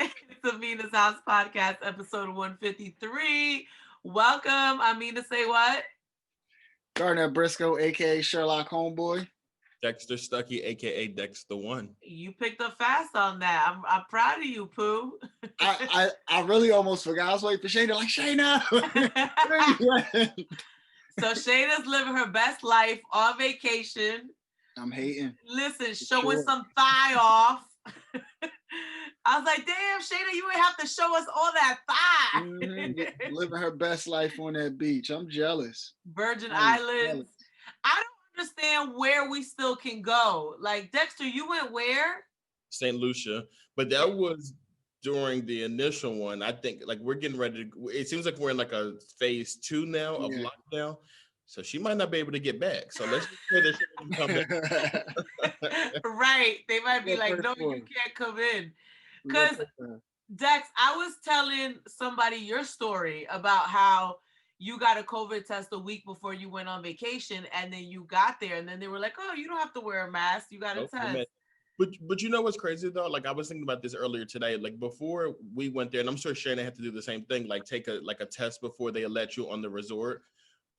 It's the Mina's House Podcast, episode 153. Welcome. I'm Mina SayWhat. Gardner Briscoe, aka Sherlock Homeboi. Dexter Stuckey, aka Dexter One. You picked up fast on that. I'm proud of you, Pooh. I really almost forgot. I was waiting for Shayna, like Shayna. Where you at? So Shayna's living her best life on vacation. I'm hating. Listen, showing some thigh off. I was like, damn, Shayna, you would have to show us all that thigh. Living her best life on that beach. I'm jealous. Virgin Islands. I don't understand where we still can go. Like, Dexter, you went where? St. Lucia. But that was during the initial one. I think like we're getting ready to, it seems like we're in like a phase 2 now of lockdown. So she might not be able to get back. So let's just pray that she can come back. Right. They might be like, no, you can't come in. Because, Dex, I was telling somebody your story about how you got a COVID test a week before you went on vacation, and then you got there, and then they were like, oh, you don't have to wear a mask. You got a test. But you know what's crazy though? Like I was thinking about this earlier today. Like before we went there, and I'm sure Shannon had to do the same thing, like take a test before they let you on the resort.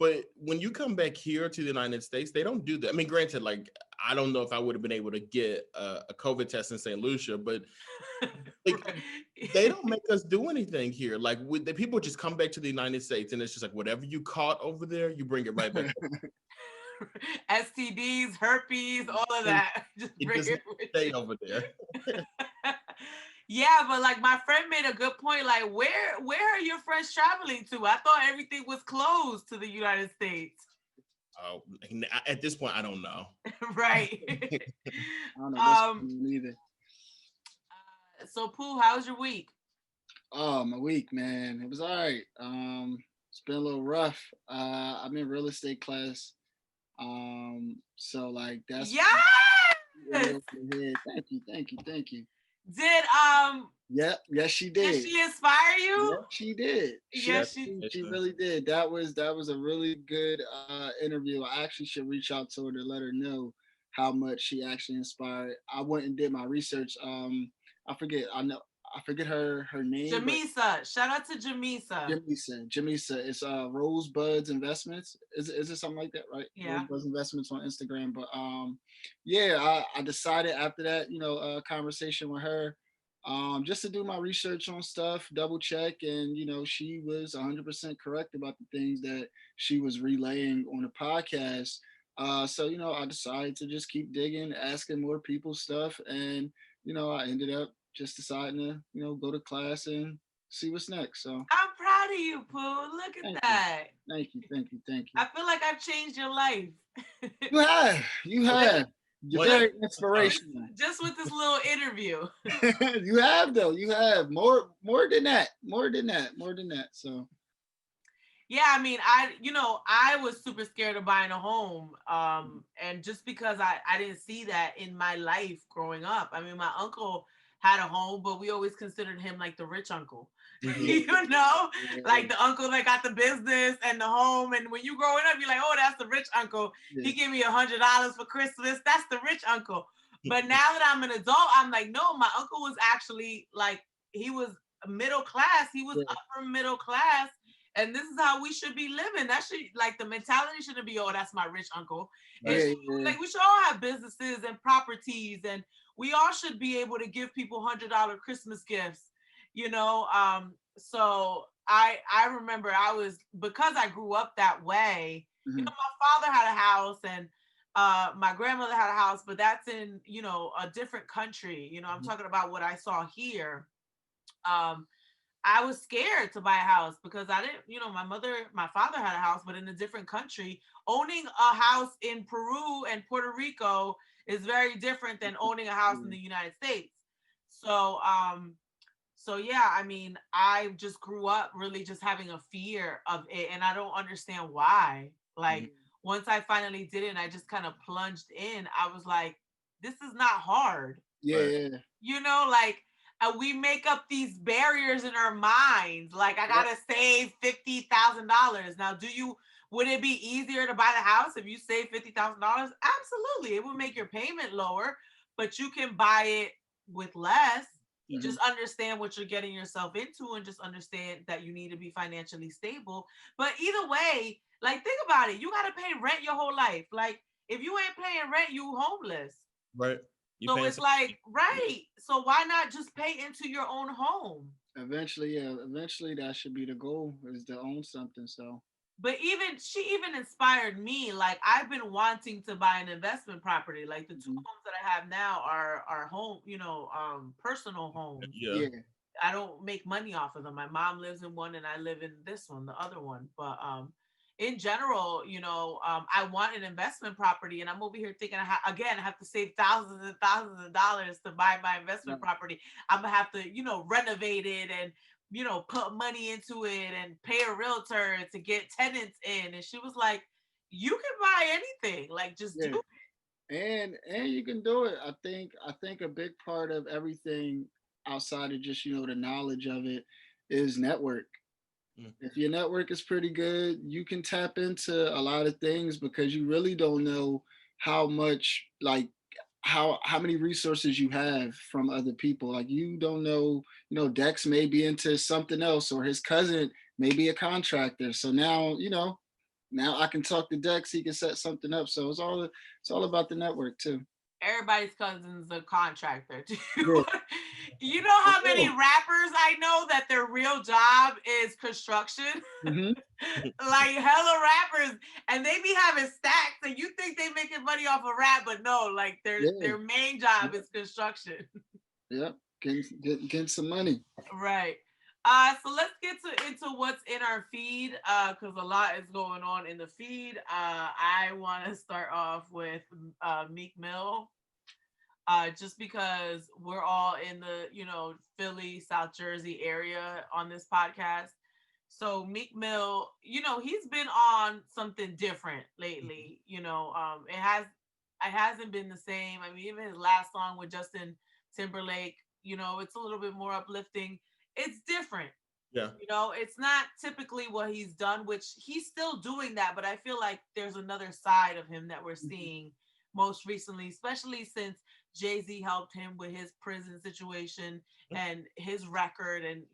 But when you come back here to the United States, they don't do that. I mean, granted, like I don't know if I would have been able to get a COVID test in St. Lucia, but like they don't make us do anything here. Like the people just come back to the United States, and it's just like whatever you caught over there, you bring it right back. STDs, herpes, all of that. Just bring it stay over there. Yeah, but like my friend made a good point. Like, where are your friends traveling to? I thought everything was closed to the United States. Oh, at this point, I don't know. Right. I don't know either. So, Pooh, how's your week? Oh, my week, man. It was all right. It's been a little rough. I'm in real estate class. So like that's yes. Thank you. Did yes she did. Did she inspire you? Yes, she did. She really did. That was a really good interview. I actually should reach out to her to let her know how much she actually inspired. I went and did my research. I forget her name. Jamisa. Shout out to Jamisa. Jamisa. It's Rosebuds Investments. Is it something like that, right? Yeah. Rosebuds Investments on Instagram. But I decided after that, conversation with her, just to do my research on stuff, double check, and she was 100% correct about the things that she was relaying on the podcast. So I decided to just keep digging, asking more people stuff, and I ended up just deciding to, go to class and see what's next. So I'm proud of you, Pooh. Look at that. Thank you. I feel like I've changed your life. You have. You're very inspirational. Just with this little interview. You have though. You have more than that. So yeah, I mean, I was super scared of buying a home. And just because I didn't see that in my life growing up. I mean, my uncle had a home, but we always considered him like the rich uncle, like the uncle that got the business and the home. And when you growing up, you're like, oh, that's the rich uncle. Yeah. He gave me $100 for Christmas. That's the rich uncle. But now that I'm an adult, I'm like, no, my uncle was actually like, he was middle class. He was upper middle class. And this is how we should be living. That should, like, the mentality shouldn't be, oh, that's my rich uncle. Like, we should all have businesses and properties, and we all should be able to give people $100 Christmas gifts, So I remember because I grew up that way, my father had a house and my grandmother had a house, but that's in, a different country. I'm talking about what I saw here. I was scared to buy a house because I didn't, my father had a house, but in a different country. Owning a house in Peru and Puerto Rico is very different than owning a house in the United States. So yeah, I mean, I just grew up really just having a fear of it, and I don't understand why. Like, once I finally did it and I just kind of plunged in, I was like, this is not hard. Yeah. We make up these barriers in our minds. Like, I gotta save $50,000. Now, would it be easier to buy the house if you save $50,000? Absolutely. It would make your payment lower, but you can buy it with less. Mhm. Just understand what you're getting yourself into and just understand that you need to be financially stable. But either way, like think about it. You got to pay rent your whole life. Like if you ain't paying rent, you homeless. Right. You So paying it's some. like, right. So why not just pay into your own home? Eventually, yeah, eventually that should be the goal, is to own something. So, But even she even inspired me. Like I've been wanting to buy an investment property. Like the two mhm. homes that I have now are home, personal homes. Yeah. Yeah, I don't make money off of them. My mom lives in one and I live in this one, the other one. But in general, I want an investment property and I'm over here thinking I have to save thousands and thousands of dollars to buy my investment right. property. I'm gonna have to, renovate it and put money into it and pay a realtor to get tenants in. And she was like, you can buy anything. Like just do Yeah, it. and you can do it. I think a big part of everything outside of just the knowledge of it is network. Mm. If your network is pretty good, you can tap into a lot of things because you really don't know how much, like, how many resources you have from other people. Like, you don't know, Dex may be into something else, or his cousin may be a contractor. So now, now I can talk to Dex, he can set something up. So it's all about the network too. Everybody's cousin's a contractor too. Yeah. You know For how many real. rappers I know that their real job is construction? Hmm. Like hella rappers, and they be having stacks, and you think they making money off of rap, but no, like Yeah. their main job Yeah. is construction. Yeah. Getting some money. Right. So let's get into what's in our feed, because a lot is going on in the feed. I want to start off with Meek Mill, just because we're all in the Philly, South Jersey area on this podcast. So Meek Mill, he's been on something different lately. It hasn't been the same. I mean, even his last song with Justin Timberlake, it's a little bit more uplifting. It's different. Yeah. It's not typically what he's done, which he's still doing that, but I feel like there's another side of him that we're Mhm. seeing most recently, especially since Jay-Z helped him with his prison situation and his record and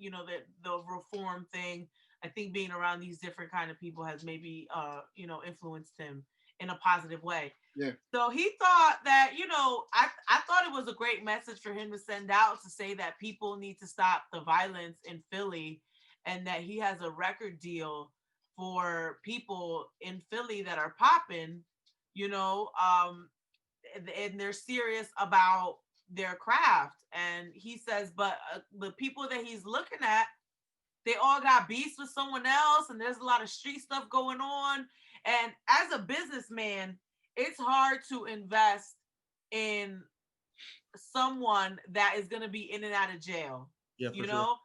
the reform thing. I think being around these different kind of people has maybe influenced him in a positive way. Yeah. So he thought that, I thought it was a great message for him to send out to say that people need to stop the violence in Philly and that he has a record deal for people in Philly that are popping, you know, um, and they're serious about their craft. And he says, but the people that he's looking at, they all got beefs with someone else, and there's a lot of street stuff going on. And as a businessman, it's hard to invest in someone that is going to be in and out of jail. Yeah, for You sure. know,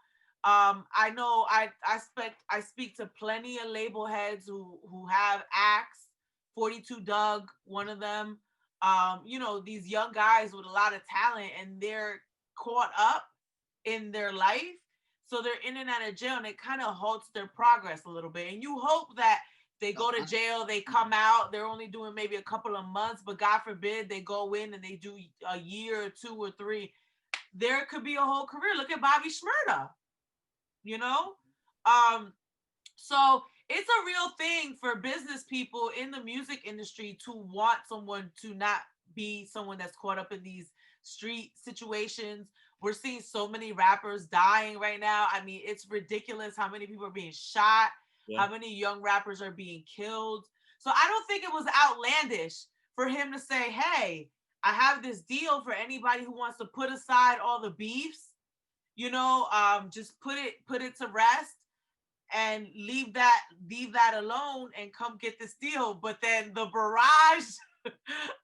I know I speak to plenty of label heads who have acts. 42 Doug, one of them. These young guys with a lot of talent, and they're caught up in their life, so they're in and out of jail, and it kind of halts their progress a little bit. And you hope that they go to jail, they come out, they're only doing maybe a couple of months, but God forbid they go in and they do a year or two or three. There could be a whole career. Look at Bobby Shmurda, you know? Um, so it's a real thing for business people in the music industry to want someone to not be someone that's caught up in these street situations. We're seeing so many rappers dying right now. I mean, it's ridiculous how many people are being shot, Yeah. how many young rappers are being killed. So I don't think it was outlandish for him to say, hey, I have this deal for anybody who wants to put aside all the beefs, just put it to rest and leave that alone and come get this deal. But then the barrage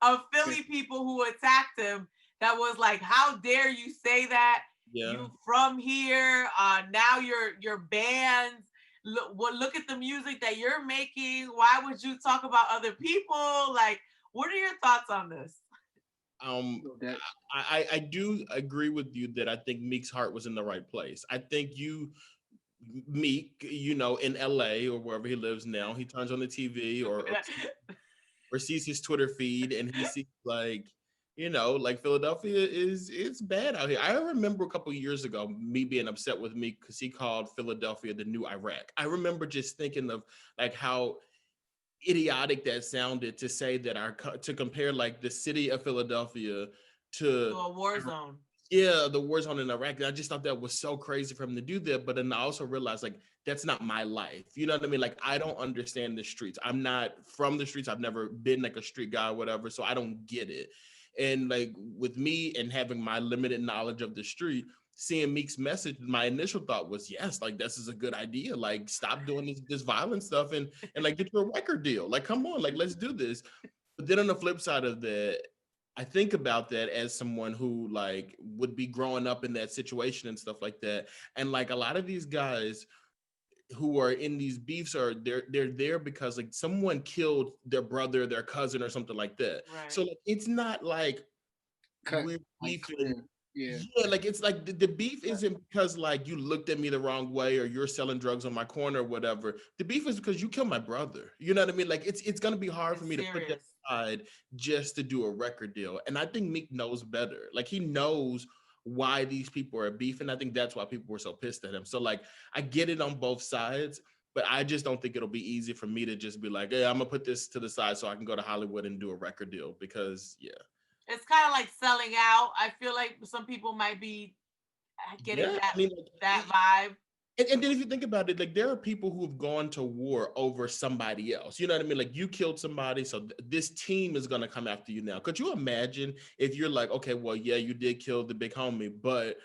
of Philly people who attacked him, that was like, how dare you say that? Yeah. You from here? Now you're banned. Look at the music that you're making. Why would you talk about other people? Like, what are your thoughts on this? Um, That. I do agree with you that I think Meek's heart was in the right place. I think Meek, in LA or wherever he lives now, he turns on the TV or sees his Twitter feed and he sees like, You know, like Philadelphia is it's bad out here. I remember a couple years ago me being upset with me because he called Philadelphia the new Iraq. I remember just thinking of like how idiotic that sounded to say that to compare like the city of Philadelphia To to a war zone. yeah, the war zone in Iraq. I just thought that was so crazy for him to do that. But then I also realized like that's not my life. You know what I mean? Like I don't understand the streets. I'm not from the streets. I've never been like a street guy or whatever. So I don't get it. And like with me and having my limited knowledge of the street, seeing Meek's message, my initial thought was yes, like this is a good idea. Like stop doing this violent stuff and like get you a record deal. Like come on, like let's do this. But then on the flip side of that, I think about that as someone who like would be growing up in that situation and stuff like that. And like a lot of these guys who are in these beefs are they're there because like someone killed their brother, their cousin, or something like that. Right. So like it's not like Cut we're like beefing. clear. Yeah. Yeah, like it's like the beef isn't because like you looked at me the wrong way or you're selling drugs on my corner or whatever. The beef is because you killed my brother. You know what I mean? Like it's gonna be hard for It's me to put that serious. aside just to do a record deal. And I think Meek knows better. Like he knows why these people are beefing. I think that's why people were so pissed at him. So like I get it on both sides, but I just don't think it'll be easy for me to just be like, hey, I'm gonna put this to the side so I can go to Hollywood and do a record deal because yeah. It's kind of like selling out. I feel like some people might be getting Yeah, that I mean, like, that vibe. and then if you think about it, like there are people who have gone to war over somebody else. You know what I mean? Like you killed somebody, so this team is gonna come after you now. Could you imagine if you're like, okay, well, yeah, you did kill the big homie, but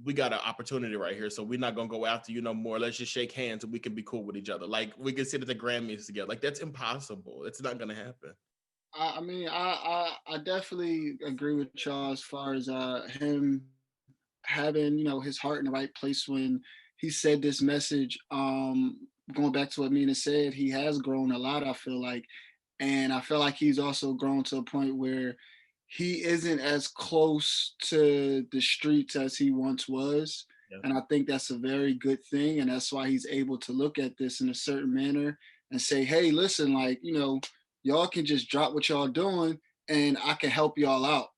we got an opportunity right here, so we're not gonna go after you no more. Let's just shake hands and we can be cool with each other. Like we can sit at the Grammys together. Like that's impossible. It's not gonna happen. I mean, I definitely agree with y'all as far as him having, his heart in the right place when he said this message. Going back to what Mina said, he has grown a lot, I feel like. And I feel like he's also grown to a point where he isn't as close to the streets as he once was. Yeah. And I think that's a very good thing. And that's why he's able to look at this in a certain manner and say, hey, listen, like, y'all can just drop what y'all doing and I can help y'all out.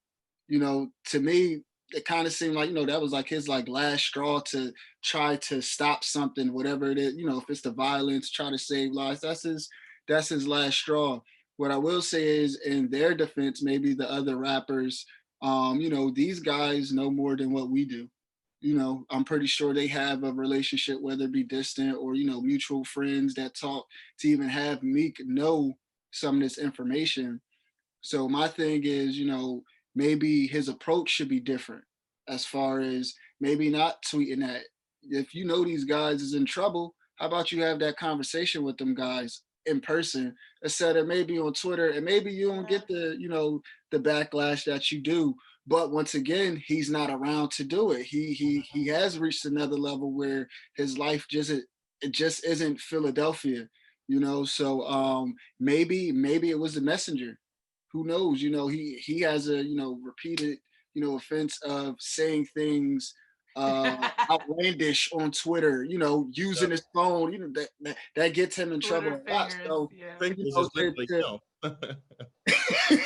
To me, it kind of seemed like, that was like his like last straw to try to stop something, whatever it is, if it's the violence, try to save lives. That's his last straw. What I will say is in their defense, maybe the other rappers, these guys know more than what we do. I'm pretty sure they have a relationship, whether it be distant or, mutual friends that talk to even have Meek know some of this information. So my thing is, maybe his approach should be different as far as maybe not tweeting that. If you know these guys is in trouble, how about you have that conversation with them guys in person instead of maybe on Twitter, and maybe you don't Yeah. get the backlash that you do. But once again, he's not around to do it. He has reached another level where his life just isn't Philadelphia, So maybe it was the messenger. Who knows? He has a repeated offense of saying things outlandish on Twitter, using his phone, that gets him in Twitter trouble a lot. fingers. So, Yeah. Fingers is literally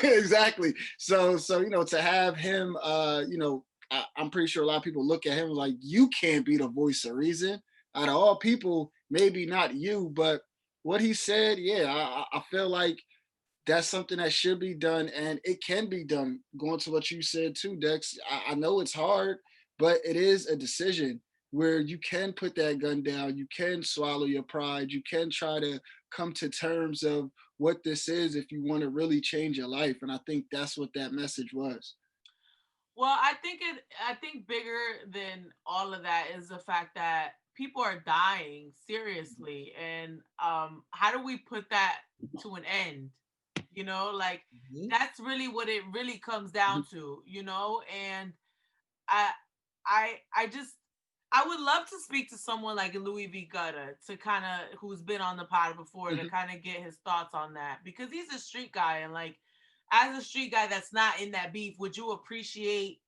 exactly. So to have him, I'm pretty sure a lot of people look at him like, you can't be the voice of reason. Out of all people, maybe not you, but what he said, yeah, I feel like that's something that should be done, and it can be done. Going to what you said too, Dex, I know it's hard, but it is a decision where you can put that gun down, you can swallow your pride, you can try to come to terms of what this is if you want to really change your life. And I think that's what that message was. Well, I think bigger than all of that is the fact that people are dying seriously, and how do we put that to an end? Like Mhm. that's really what it really comes down to, and I I just I would love to speak to someone like Louis V. Gutter to kind of who's been on the pod before to kind of get his thoughts on that, because he's a street guy, and like as a street guy that's not in that beef, would you appreciate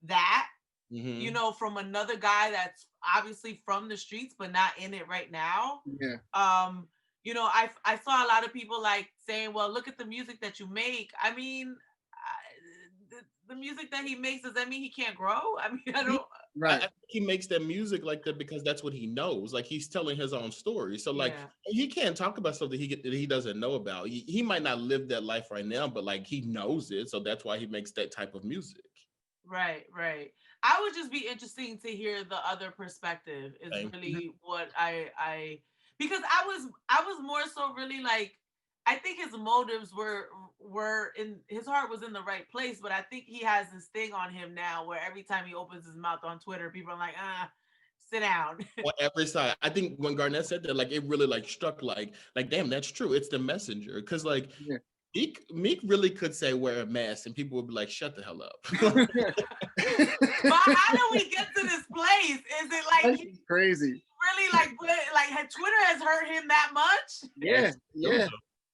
that? Mhm. From another guy that's obviously from the streets but not in it right now. Yeah. I saw a lot of people like saying, well, look at the music that you make. I mean, the music that he makes, does that mean he can't grow? I mean, I He, don't. I Right. think he makes that music like that because that's what he knows. Like he's telling his own story. So like Yeah. he can't talk about stuff that he doesn't know about. He might not live that life right now, but like he knows it. So that's why he makes that type of music. Right, right. I would just be interesting to hear the other perspective is Okay? Mhm. really what I because I was more so really like I think his motives were in his heart was in the right place, but I think he has this thing on him now where every time he opens his mouth on Twitter, people are like, sit down. On every side. I think when Garnett said that, like it really like struck like damn, that's true. It's the messenger. Cause like Yeah. Meek really could say wear a mask and people would be like, shut the hell up. But how do we get to this place? Is it like That's he crazy. really like Twitter has hurt him that much? Yeah, Yes. yeah,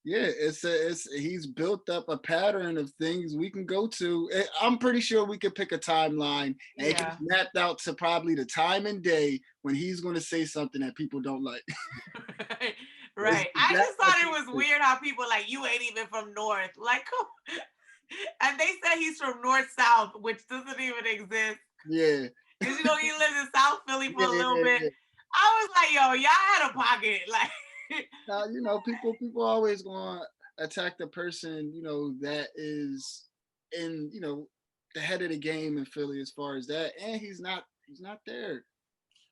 yeah. It's he's built up a pattern of things we can go to. I'm pretty sure we could pick a timeline and it gets Yeah. mapped out to probably the time and day when he's going to say something that people don't like. It's Right. I that just type thought it of was thing. weird how people like you ain't even from North. Like, and they said he's from North South, which doesn't even exist. Yeah, Cause he lived in South Philly for yeah, a yeah, little bit. yeah. I was like, yo, y'all had a pocket. Like, Now people always going to attack the person that is in the head of the game in Philly as far as that, and he's not there.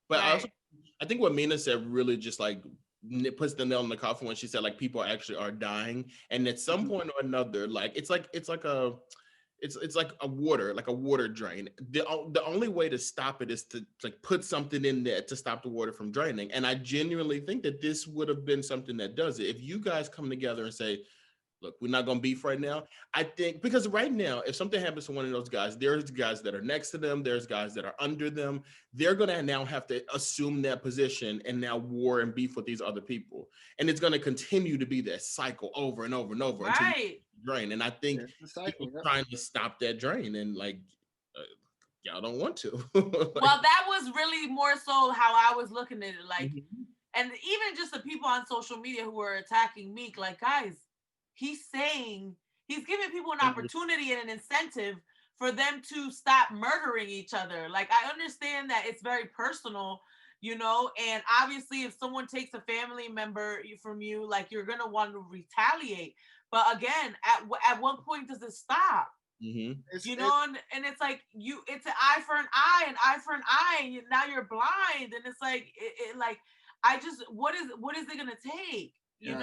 But right. I think what Mina said really just like puts the nail in the coffin when she said like people actually are dying, and at some Mhm. point or another, like it's like a water drain. The only way to stop it is to like put something in there to stop the water from draining. And I genuinely think that this would have been something that does it. If you guys come together and say, look, we're not going to beef right now. I think because right now, if something happens to one of those guys, there's guys that are next to them, there's guys that are under them. They're going to now have to assume that position and now war and beef with these other people. And it's going to continue to be that cycle over and over and over until you Right. drain. And I Yeah, think it's a he was cycle. Yep. trying to stop that drain and like, uh, y'all don't want to. Well, that was really more so how I was looking at it. Like, Mhm. and even just the people on social media who were attacking Meek, like, guys, he's saying he's giving people an opportunity and an incentive for them to stop murdering each other. Like, I understand that it's very personal, and obviously, if someone takes a family member from you, like, you're gonna want to retaliate. But again, at one point does it stop? Mhm. And it's like it's an eye for an eye, an eye for an eye, and now you're blind, and it's like like I just what is it gonna take, Right. and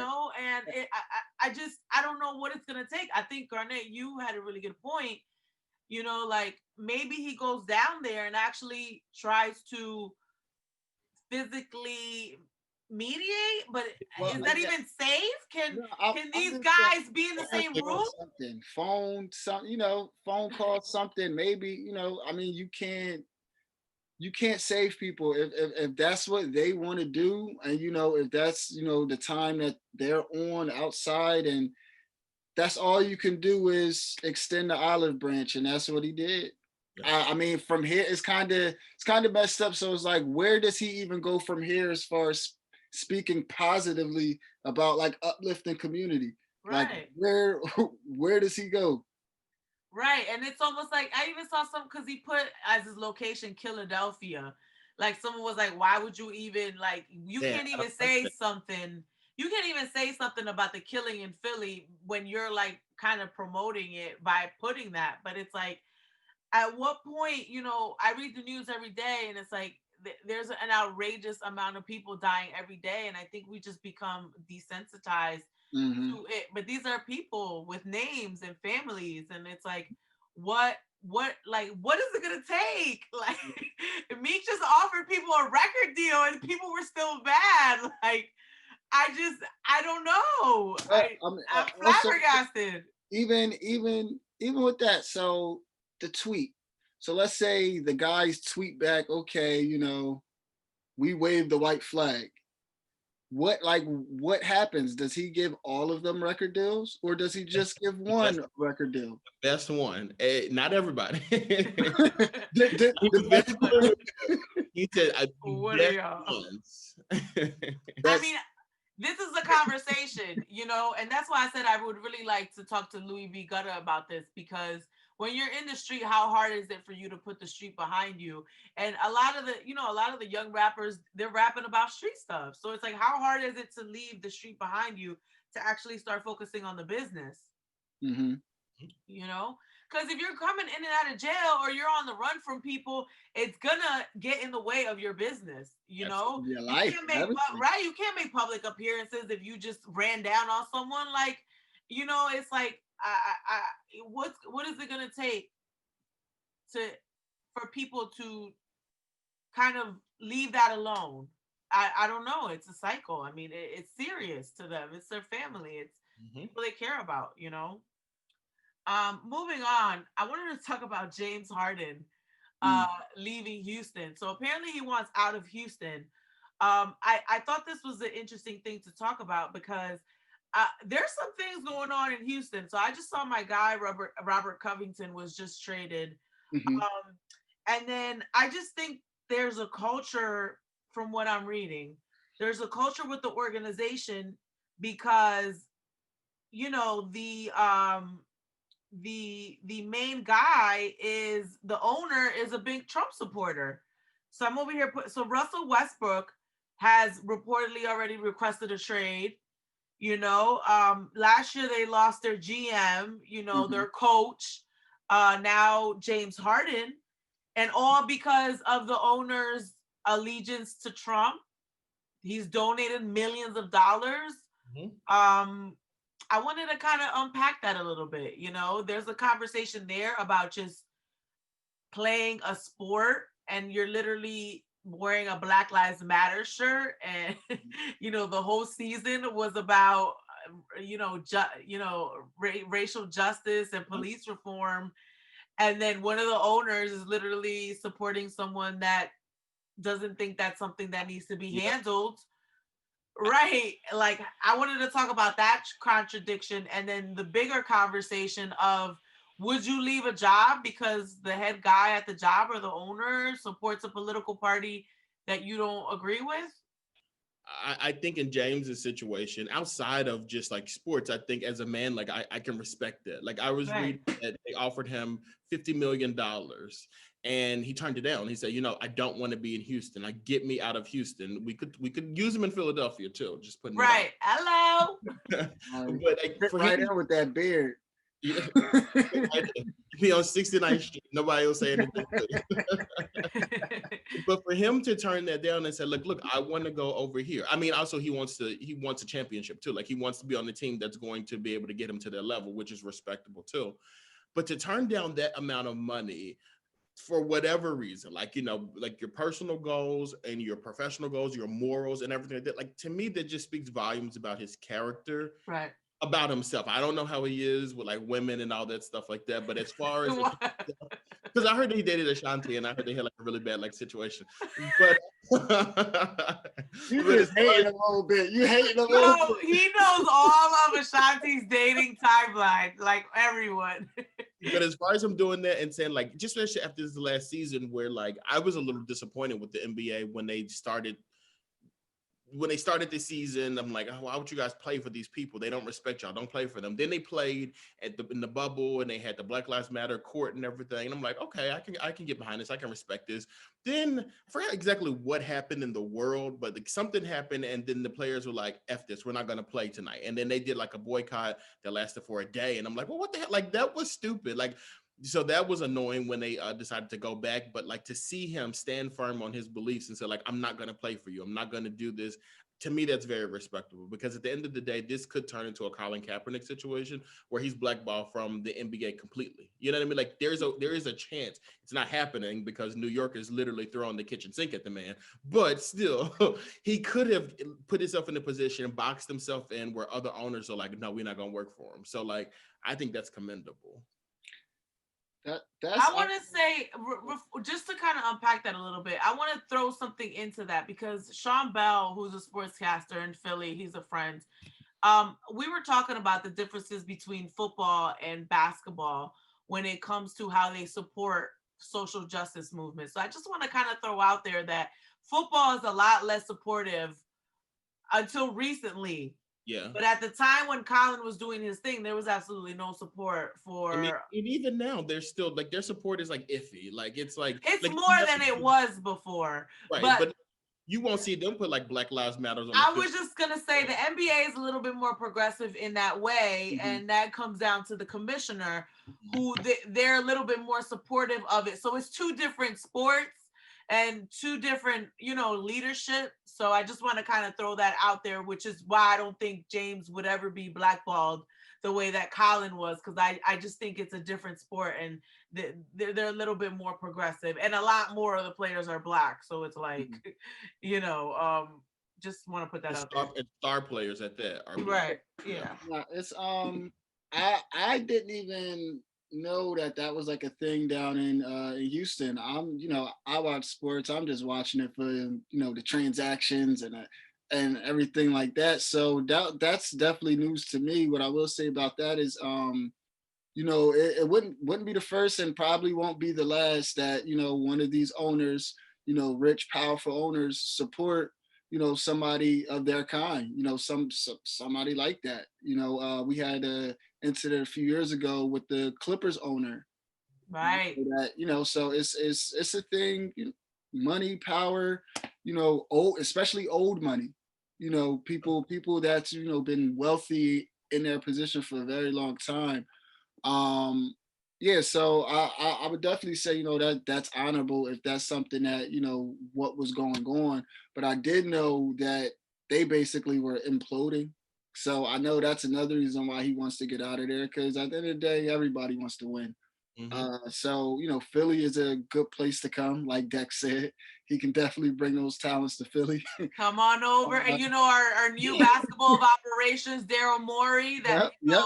I don't know what it's gonna take. I think Garnett, you had a really good point, like maybe he goes down there and actually tries to physically mediate, but Well, is that yeah. even safe? can No, can I'm these just saying guys be in the same phone room? call something, phone call something. Maybe I mean, you can't save people if that's what they want to do, and if that's the time that they're on outside, and that's all you can do is extend the olive branch, and that's what he did. Yeah. I mean, from here it's kind of messed up. So it's like, where does he even go from here as far as speaking positively about like uplifting community? Like, Right. where does he go? Right. And it's almost like I even saw some because he put as his location Philadelphia. Like someone was like, why would you even like you Yeah, can't I don't even like say that. something. You can't even say something about the killing in Philly when you're like kind of promoting it by putting that. But it's like at what point, I read the news every day and it's like there's an outrageous amount of people dying every day. And I think we just become desensitized Hmm. to it. But these are people with names and families. And it's like, what is it gonna take? Like Meek just offered people a record deal and people were still bad. Like I don't know. But I'm also, flabbergasted. even with that, so the tweet. So let's say the guys tweet back, okay, we wave the white flag. What happens? Does he give all of them record deals, or does he just give The best, one record deal? best one. Not everybody. He The was very best clear with he said, the What are best y'all? ones. I that's mean, this is a conversation, and that's why I said I would really like to talk to Louis V. Gutter about this because when you're in the street, how hard is it for you to put the street behind you? And a lot of the young rappers, they're rapping about street stuff. So it's like, how hard is it to leave the street behind you to actually start focusing on the business? Mm-hmm. You know, because if you're coming in and out of jail or you're on the run from people, it's gonna get in the way of your business. You know, Your you life, can't make everything. right. You can't make public appearances if you just ran down on someone. Like, you know, it's like, what is it gonna take to for people to kind of leave that alone? I don't know. It's a cycle. I mean, it's serious to them. It's their family. It's people they care about. You know. Moving on, I wanted to talk about James Harden Mm. leaving Houston. So apparently he wants out of Houston. I thought this was an interesting thing to talk about because there's some things going on in Houston. So I just saw my guy Robert Covington was just traded, Mm-hmm. and then I just think there's a culture, from what I'm reading, there's a culture with the organization because you know the main guy is the owner is a big Trump supporter. So I'm over here. So Russell Westbrook has reportedly already requested a trade. You know, last year they lost their GM. You know, Mm-hmm. their coach. Now James Harden, and all because of the owner's allegiance to Trump. He's donated millions of dollars. Um, I wanted to kind of unpack that a little bit. You know, there's a conversation there about just playing a sport and you're literally wearing a Black Lives Matter shirt, and you know the whole season was about racial justice and police reform, and then one of the owners is literally supporting someone that doesn't think that's something that needs to be handled. Right. Like, I wanted to talk about that contradiction and then the bigger conversation of, would you leave a job because the head guy at the job or the owner supports a political party that you don't agree with? I think in James's situation, outside of just like sports, I think as a man, like I can respect that. Like I was Right. reading that they offered him $50 million and he turned it down. He said, you know, I don't want to be in Houston. Like get me out of Houston. We could use him in Philadelphia too. Just putting it out. Right. Hello. But like, Fit for right him, in with that beard. yeah, be on 69th Street. Nobody will say anything. But for him to turn that down and say, look, I want to go over here. I mean, also he wants a championship too. Like he wants to be on the team that's going to be able to get him to that level, which is respectable too. But to turn down that amount of money for whatever reason, like, you know, like your personal goals and your professional goals, your morals and everything like that, like to me, that just speaks volumes about his character, Right. about himself. I don't know how he is with like women and all that stuff like that. But as far as because I heard he dated Ashanti and I heard they had like a really bad like situation. But You but as just far hating as, a little bit. You hating a little No, bit. he knows all of Ashanti's dating timeline, like everyone. but as far as him doing that and saying like, just especially after this last season where like I was a little disappointed with the NBA when they started the season. I'm like, oh, why would you guys play for these people? They don't respect y'all. Don't play for them. Then they played in the bubble and they had the Black Lives Matter court and everything. And I'm like, okay, I can get behind this. I can respect this. Then I forgot exactly what happened in the world, but like, something happened. And then the players were like, F this, we're not going to play tonight. And then they did like a boycott that lasted for a day. And I'm like, well, what the hell? Like that was stupid. Like, so that was annoying when they decided to go back. But like to see him stand firm on his beliefs and say like, I'm not going to play for you, I'm not going to do this, to me that's very respectable, because at the end of the day this could turn into a Colin Kaepernick situation where he's blackballed from the NBA completely. You know what I mean? Like there is a chance. It's not happening because New York is literally throwing the kitchen sink at the man, but still he could have put himself in a position, boxed himself in, where other owners are like, no, we're not going to work for him. So like I think that's commendable. That's I want to say, just to kind of unpack that a little bit, I want to throw something into that because Sean Bell, who's a sportscaster in Philly, he's a friend. We were talking about the differences between football and basketball when it comes to how they support social justice movements. So I just want to kind of throw out there that football is a lot less supportive until recently Yeah. But at the time when Colin was doing his thing, there was absolutely no support I mean, for. and even now, there's still like their support is like iffy. Like it's It's like more than it was before. right, But but you won't see them put like Black Lives Matters on the I field. was just gonna say the NBA is a little bit more progressive in that way, Mhm. and that comes down to the commissioner, who they're a little bit more supportive of it. So it's two different sports and two different, leadership. So I just want to kind of throw that out there, which is why I don't think James would ever be blackballed the way that Colin was, because I just think it's a different sport, and they're a little bit more progressive, and a lot more of the players are black. So it's like, you know, just want to put that out there. And star players at that are black. Right. Yeah. Yeah. Yeah, it's I didn't even know that that was like a thing down in Houston. I watch sports. I'm just watching it for the transactions and everything like that. So that's definitely news to me. What I will say about that is it wouldn't be the first and probably won't be the last that one of these owners, rich powerful owners support somebody of their kind, somebody like that. We had a incident a few years ago with the Clippers owner Right. that so it's a thing. Money, power, old, especially old money, people that's been wealthy in their position for a very long time. Yeah, so I would definitely say that's honorable if that's something that what was going on. But I did know that they basically were imploding. So I know that's another reason why he wants to get out of there, because at the end of the day, everybody wants to win. Mm-hmm. So Philly is a good place to come. Like Dex said, he can definitely bring those talents to Philly. Come on over. And our new basketball of operations, Daryl Morey, that Yep.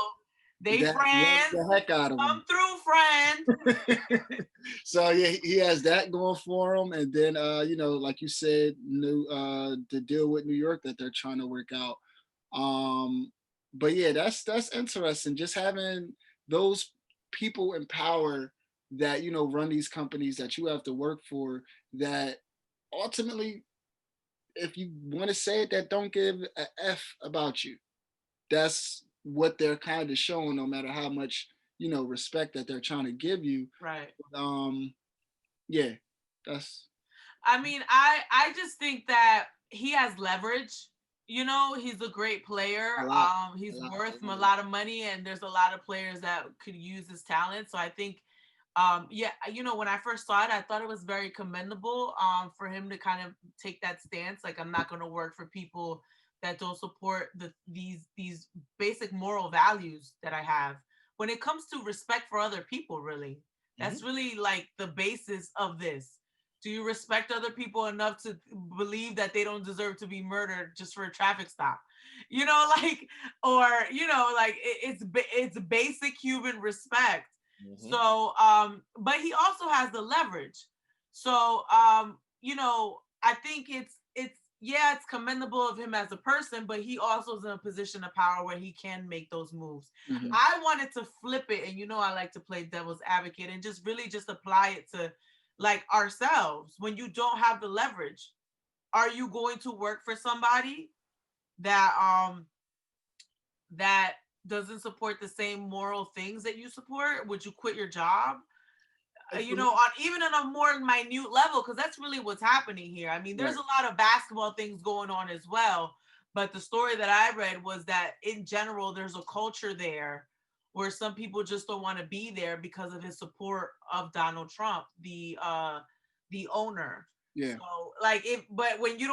they That loves friends. the heck out of him. Come through, friend. So yeah, he has that going for him, and then like you said, the deal with New York that they're trying to work out. But yeah, that's interesting. Just having those people in power that run these companies that you have to work for, that ultimately, if you want to say it, that don't give a f about you. That's what they're kind of showing, no matter how much respect that they're trying to give you. Right. Yeah, that's I mean, I just think that he has leverage. He's a great player. a lot. He's A lot. worth a lot of money, and there's a lot of players that could use his talent. So I think, yeah, when I first saw it, I thought it was very commendable for him to kind of take that stance. Like, I'm not going to work for people that don't support these basic moral values that I have. When it comes to respect for other people, really, that's really like the basis of this. Do you respect other people enough to believe that they don't deserve to be murdered just for a traffic stop? It's basic human respect. So, but he also has the leverage. So, I think it's commendable of him as a person, but he also is in a position of power where he can make those moves. Mhm. I wanted to flip it, and I like to play devil's advocate and just really just apply it to like ourselves. When you don't have the leverage, are you going to work for somebody that that doesn't support the same moral things that you support? Would you quit your job? On even on a more minute level, because that's really what's happening here. I mean, there's a lot of basketball things going on as well, but the story that I read was that in general, there's a culture there where some people just don't want to be there because of his support of Donald Trump, the owner. Yeah. So but when you're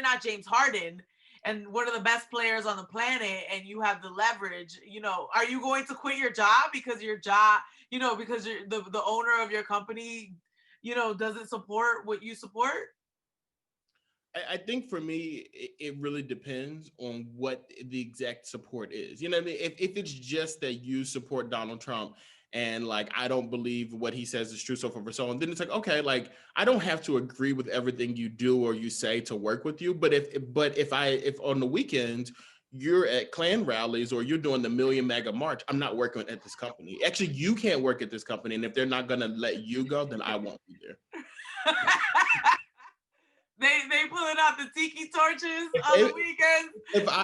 not James Harden and one of the best players on the planet, and you have the leverage, are you going to quit your job because because you're the owner of your company, doesn't support what you support? I think for me, it really depends on what the exact support is. You know what I mean? If it's just that you support Donald Trump and like I don't believe what he says is true, so forth and so on, then it's like, okay, like I don't have to agree with everything you do or you say to work with you. But if on the weekends you're at Klan rallies or you're doing the Million MAGA March, I'm not working at this company. Actually, you can't work at this company. And if they're not gonna let you go, then I won't be there. They pulling out the tiki torches on the weekends.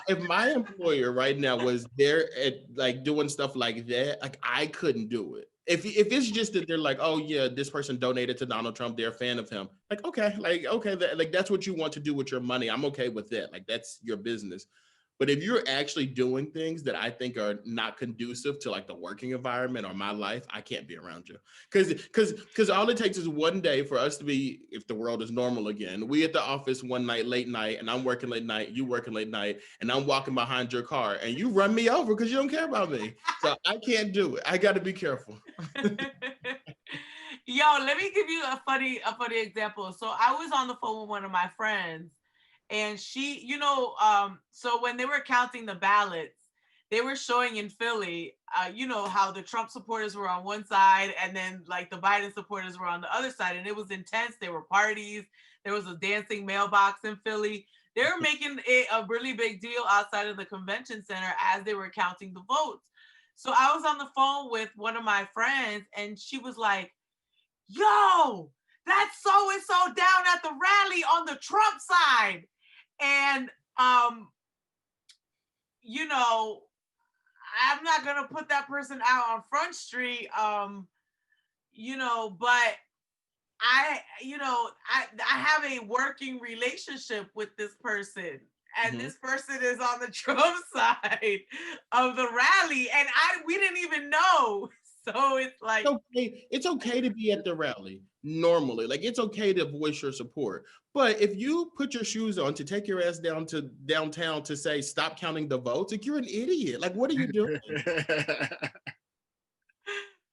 If my employer right now was there at like doing stuff like that, like I couldn't do it. If it's just that they're like, oh yeah, this person donated to Donald Trump, they're a fan of him. Like okay, like that's what you want to do with your money. I'm okay with that. Like that's your business. But if you're actually doing things that I think are not conducive to like the working environment or my life, I can't be around you. Because all it takes is one day for us to be, if the world is normal again, we at the office one night, late night, and I'm working late night, you working late night, and I'm walking behind your car and you run me over because you don't care about me. So I can't do it. I got to be careful. Yo, let me give you a funny example. So I was on the phone with one of my friends, and she, so when they were counting the ballots, they were showing in Philly, how the Trump supporters were on one side and then like the Biden supporters were on the other side, and it was intense. There were parties. There was a dancing mailbox in Philly. They were making it a really big deal outside of the convention center as they were counting the votes. So I was on the phone with one of my friends, and she was like, yo, that's so-and-so down at the rally on the Trump side. And, I'm not going to put that person out on Front Street, but I have a working relationship with this person. And this person is on the Trump side of the rally. And we didn't even know. So it's like it's okay to be at the rally normally. Like it's okay to voice your support. But if you put your shoes on to take your ass down to downtown to say stop counting the votes, like you're an idiot. Like what are you doing?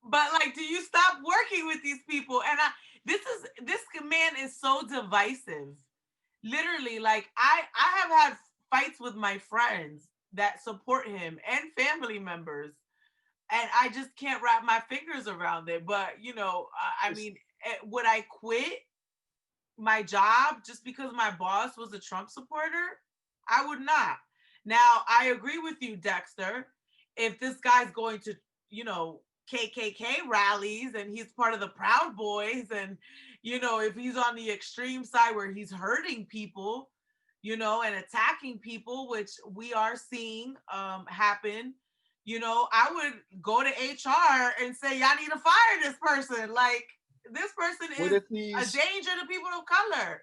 But like, do you stop working with these people? And this man is so divisive. Literally, like I have had fights with my friends that support him and family members, and I just can't wrap my fingers around it. But would I quit my job just because my boss was a Trump supporter? I would not. Now, I agree with you, Dexter. If this guy's going to, KKK rallies and he's part of the Proud Boys, and, if he's on the extreme side where he's hurting people, and attacking people, which we are seeing happen, I would go to HR and say, y'all need to fire this person. Like, this person is a danger to people of color.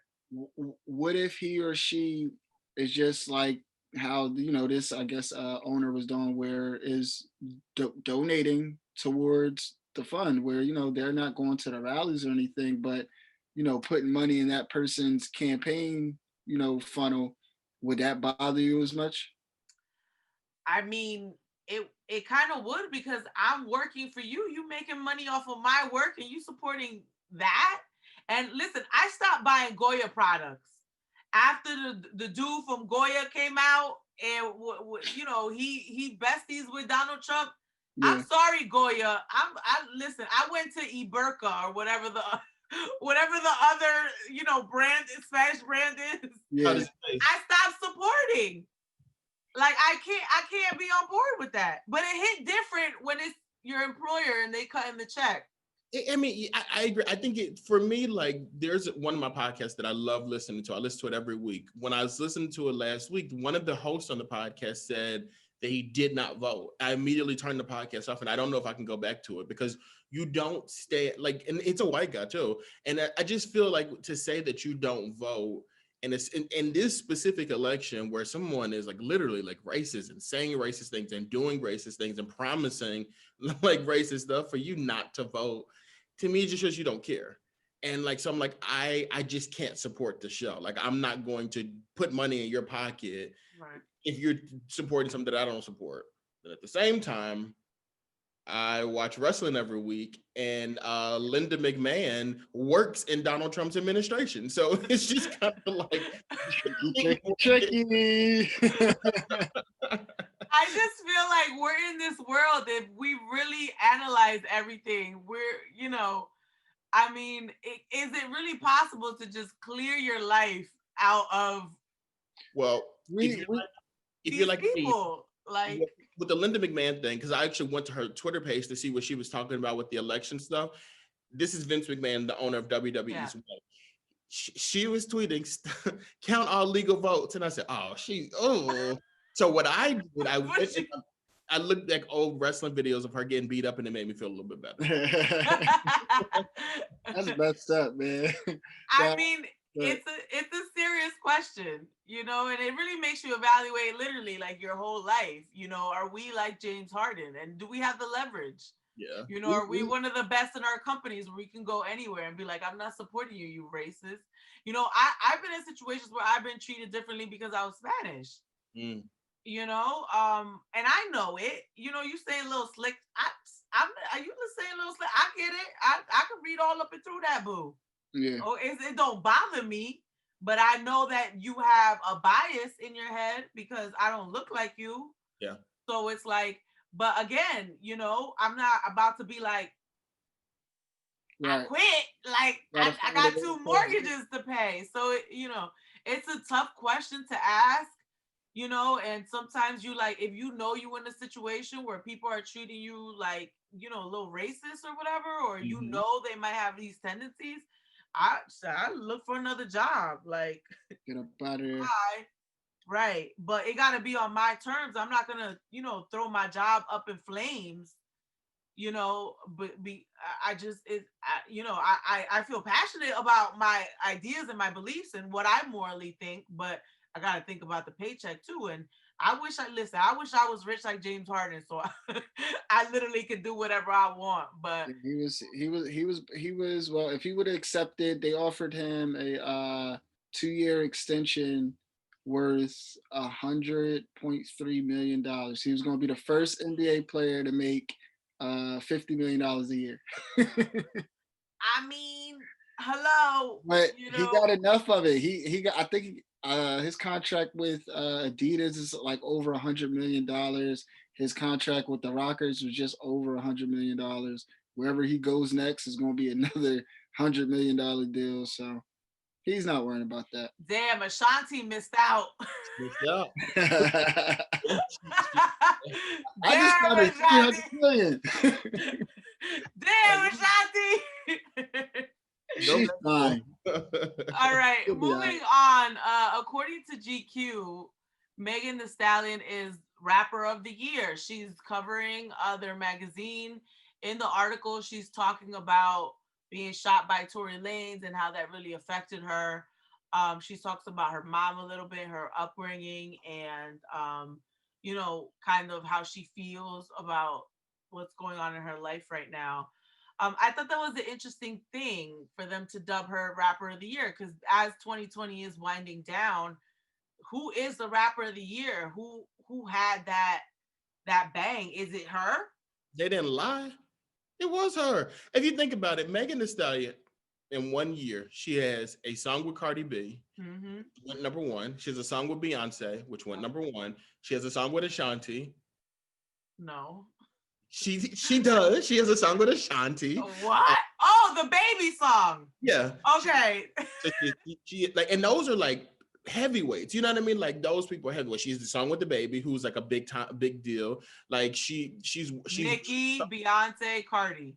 What if he or she is just like how this owner was doing, where is donating towards the fund, where they're not going to the rallies or anything, but putting money in that person's campaign funnel? Would that bother you as much? I mean, it kind of would, because I'm working for you. You making money off of my work, and you supporting that. And listen, I stopped buying Goya products after the dude from Goya came out, and he besties with Donald Trump. Yeah. I'm sorry, Goya. Listen. I went to Iberca or whatever the other brand, Spanish brand is. Yeah. I stopped supporting. Like I can't be on board with that. But it hit different when it's your employer and they cut in the check. I mean, I agree. I think for me, like, there's one of my podcasts that I love listening to. I listen to it every week. When I was listening to it last week, one of the hosts on the podcast said that he did not vote. I immediately turned the podcast off, and I don't know if I can go back to it, because you don't stay, like, and it's a white guy too. And I just feel like to say that you don't vote, and it's in this specific election where someone is like literally like racist and saying racist things and doing racist things and promising like racist stuff, for you not to vote, to me, it just shows you don't care. And like, so I'm like, I just can't support the show. Like, I'm not going to put money in your pocket if you're supporting something that I don't support. But at the same time, I watch wrestling every week, and Linda McMahon works in Donald Trump's administration. So it's just kind of like tricky. I just feel like we're in this world, if we really analyze everything, I mean, is it really possible to just clear your life out of if you're like people? Like, with the Linda McMahon thing, because I actually went to her Twitter page to see what she was talking about with the election stuff. This is Vince McMahon, the owner of WWE's wife. she was tweeting, count all legal votes. And I said, oh. So what I did, I went and I looked at old wrestling videos of her getting beat up, and it made me feel a little bit better. That's messed up, man. I mean, it's a serious question, you know, and it really makes you evaluate literally like your whole life. You know, are we like James Harden, and do we have the leverage? Yeah. You know, are we one of the best in our companies where we can go anywhere and be like, I'm not supporting you, you racist. You know, I've been in situations where I've been treated differently because I was Spanish. Mm. You know, and I know it. You know, you say a little slick. I you just say a little slick. I get it. I can read all up and through that, boo. Yeah. Oh, it don't bother me, but I know that you have a bias in your head because I don't look like you. Yeah. So it's like, but again, you know, I'm not about to be like, I quit. Like I got 2 mortgages to pay. So you know, it's a tough question to ask. You know, and sometimes you like if you know you in a situation where people are treating you like, you know, a little racist or whatever, or you know they might have these tendencies, I look for another job. Like get up out of here. Right. But it gotta be on my terms. I'm not gonna, you know, throw my job up in flames, you know, but I just you know, I feel passionate about my ideas and my beliefs and what I morally think, but I gotta think about the paycheck too. And I wish I was rich like James Harden, so I literally could do whatever I want. But he was well, if he would have accepted, they offered him a 2-year extension worth $100.3 million. He was gonna be the first NBA player to make $50 million a year. I mean, hello. But you he know, got enough of it. He got, I think his contract with Adidas is like over $100 million. His contract with the Rockers was just over $100 million. Wherever he goes next is going to be another $100 million deal. So he's not worrying about that. Damn, Ashanti missed out. Missed out. I just got it $300 million. Damn, Ashanti. She's fine. All right, moving on. According to GQ, Megan Thee Stallion is Rapper of the Year. She's covering their magazine. In the article, she's talking about being shot by Tory Lanez and how that really affected her. She talks about her mom a little bit, her upbringing, and you know, kind of how she feels about what's going on in her life right now. I thought that was an interesting thing for them to dub her Rapper of the Year because as 2020 is winding down, who is the Rapper of the Year? Who had that bang? Is it her? They didn't lie. It was her. If you think about it, Megan Thee Stallion, in 1 year, she has a song with Cardi B, went number 1. She has a song with Beyonce, which went number 1. She has a song with Ashanti. No. She does. She has a song with Ashanti. What? Oh, the baby song. Yeah. Okay. So she like, and those are like heavyweights. You know what I mean? Like those people are heavyweights. She's the song with the baby, who's like a big deal. Like she's Nicki, Beyonce, Cardi.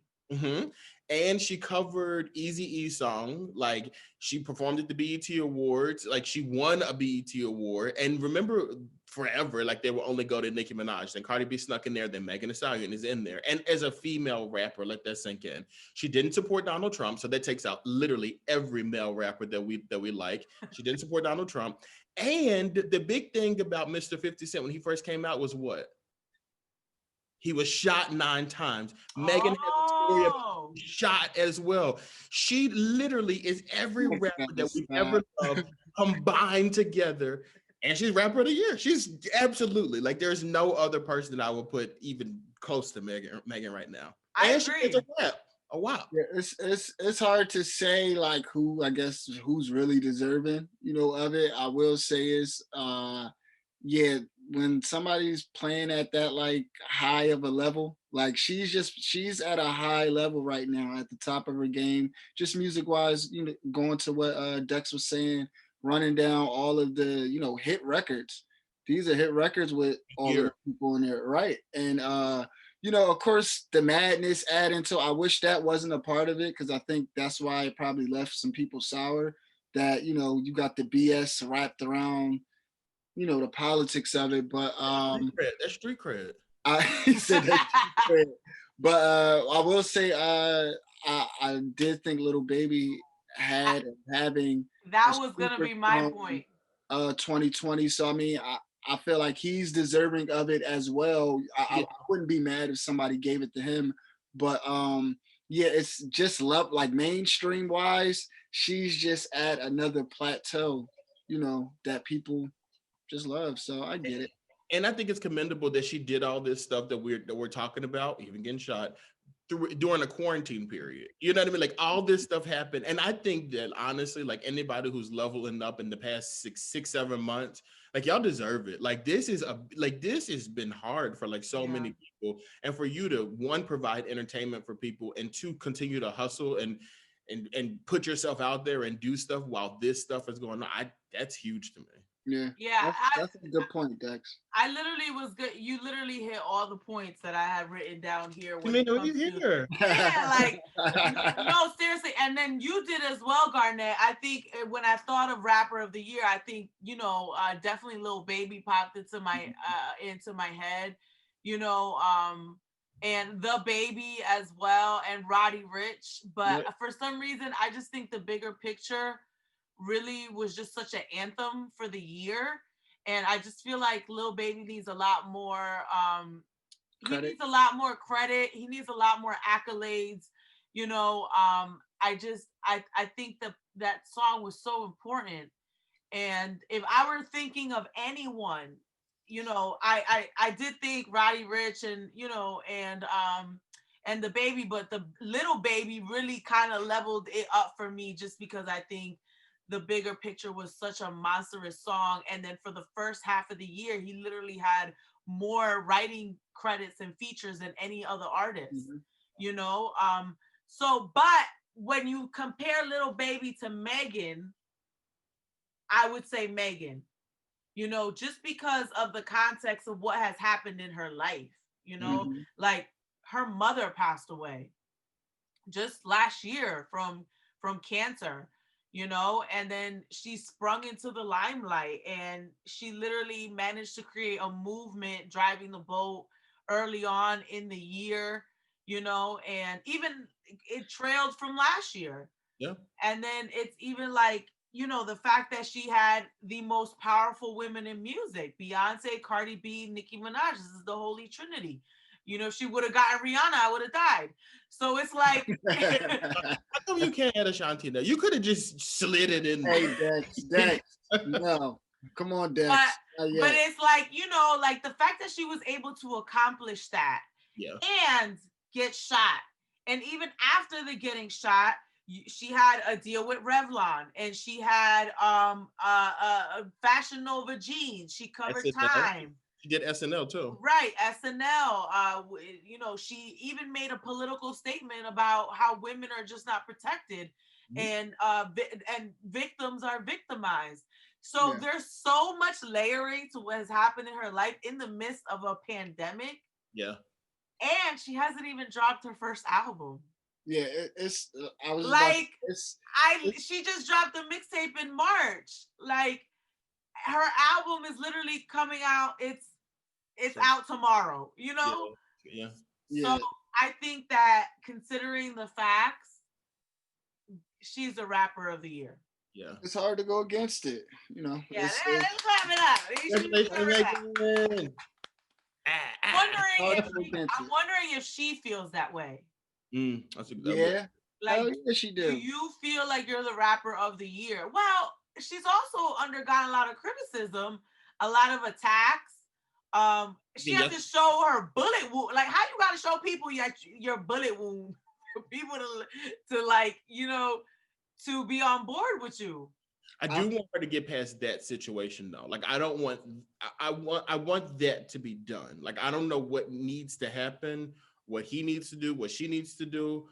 And she covered Eazy-E's song. Like she performed at the BET Awards. Like she won a BET Award. And remember, forever, like they will only go to Nicki Minaj. Then Cardi B snuck in there. Then Megan Thee Stallion is in there. And as a female rapper, let that sink in. She didn't support Donald Trump, so that takes out literally every male rapper that we like. She didn't support Donald Trump. And the big thing about Mr. 50 Cent when he first came out was what? He was shot 9 times. Megan had a story of shot as well. She literally is every rapper that we've ever loved combined together. And she's Rapper of the Year. She's absolutely, like, there's no other person that I would put even close to Megan right now. I and agree. She is a rap. Oh wow. Yeah, it's hard to say like who's really deserving, you know, of it. I will say is yeah, when somebody's playing at that like high of a level, like she's at a high level right now at the top of her game, just music wise, you know, going to what Dex was saying, running down all of the, you know, hit records. These are hit records with all of the people in there, right? And you know, of course, the madness adding to. I wish that wasn't a part of it because I think that's why it probably left some people sour. that, you got the BS wrapped around, the politics of it. But That's street cred. I he said that. But I will say, I did think Little Baby had having a That was gonna super be my strong point. 2020. So I mean, I feel like he's deserving of it as well. I wouldn't be mad if somebody gave it to him. But yeah, it's just love, like mainstream wise, she's just at another plateau, that people just love. So I get it. And I think it's commendable that she did all this stuff that we're talking about, even getting shot during a quarantine period. You know what I mean? Like all this stuff happened, and I think that honestly, like anybody who's leveling up in the past 6, 7 months, like y'all deserve it. Like this has been hard for like so Yeah. many people, and for you to one provide entertainment for people, and two continue to hustle and put yourself out there and do stuff while this stuff is going on. That's huge to me. Yeah, Yeah, that's a good point, Dex. I literally was good. You literally hit all the points that I had written down here You when may it know comes you to here. yeah, like no, seriously. And then you did as well, Garnett. I think when I thought of rapper of the year, I think definitely Lil Baby popped into my head, you know, and The Baby as well, and Roddy Rich. But Yep. for some reason, I just think the bigger picture really was just such an anthem for the year. And I just feel like Lil Baby needs a lot more he Credit. needs a lot more credit. He needs a lot more accolades. I think that song was so important. And if I were thinking of anyone, I did think Roddy Rich and The Baby, but the Little Baby really kind of leveled it up for me just because I think the bigger picture was such a monstrous song. And then for the first half of the year, he literally had more writing credits and features than any other artist, Mm-hmm. you know? But when you compare Little Baby to Megan, I would say Megan, just because of the context of what has happened in her life, Mm-hmm. like her mother passed away just last year from cancer, and then she sprung into the limelight and she literally managed to create a movement driving the boat early on in the year, and even it trailed from last year. Yeah. And then it's even like, the fact that she had the most powerful women in music, Beyonce, Cardi B, Nicki Minaj. This is the Holy Trinity. If she would have gotten Rihanna, I would have died. So it's like, How come you can't add Ashanti now? You could have just slid it in Hey, there. Dex. No. Come on, Dex. but it's like, like the fact that she was able to accomplish that Yeah. and get shot. And even after the getting shot, she had a deal with Revlon, and she had Fashion Nova jeans. She covered Time. She did SNL too. Right, SNL. She even made a political statement about how women are just not protected, and victims are victimized. So there's so much layering to what has happened in her life in the midst of a pandemic. Yeah. And she hasn't even dropped her first album. Yeah, it's. I was like, it's, she just dropped a mixtape in March. Like, her album is literally coming out. It's out tomorrow. Yeah. So I think that considering the facts, she's the rapper of the year. Yeah. It's hard to go against it. Yeah, let's clap it up. I'm wondering if she feels that way. That's a yeah. Like, yeah, she do you feel like you're the rapper of the year? Well, she's also undergone a lot of criticism, a lot of attacks. She has to show her bullet wound. Like, how you gotta show people your bullet wound for people to like, to be on board with you. I do want her to get past that situation though. Like, I want that to be done. Like, I don't know what needs to happen, what he needs to do, what she needs to do,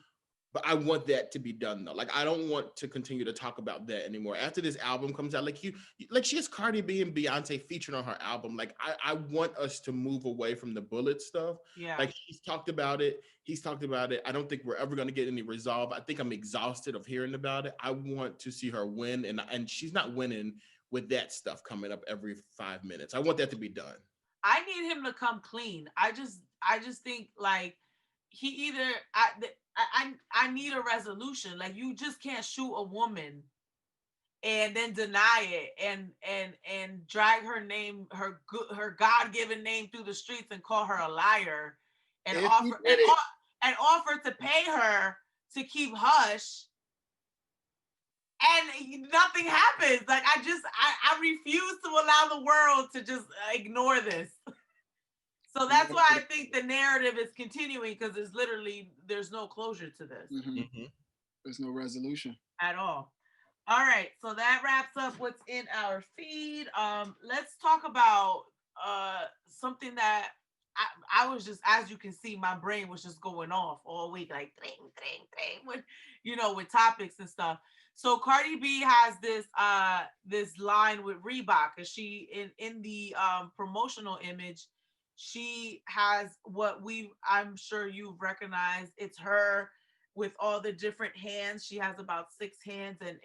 But I want that to be done though. Like I don't want to continue to talk about that anymore. After this album comes out, like she has Cardi B and Beyonce featured on her album. Like I want us to move away from the bullet stuff. Yeah. Like she's talked about it. He's talked about it. I don't think we're ever going to get any resolve. I think I'm exhausted of hearing about it. I want to see her win, and she's not winning with that stuff coming up every 5 minutes. I want that to be done. I need him to come clean. I just think like he either I need a resolution. Like you just can't shoot a woman and then deny it and drag her name, her God-given name through the streets and call her a liar and If he offer did it, and offer to pay her to keep hush and nothing happens. Like I refuse to allow the world to just ignore this. So that's why I think the narrative is continuing because there's no closure to this there's no resolution. at all. All right, so that wraps up what's in our feed. Let's talk about something that I was just, as you can see, my brain was just going off all week, like ding, ding, ding, with topics and stuff. So Cardi B has this line with Reebok, and she in the promotional image, she has I'm sure you've recognized. It's her with all the different hands. She has about 6 hands, and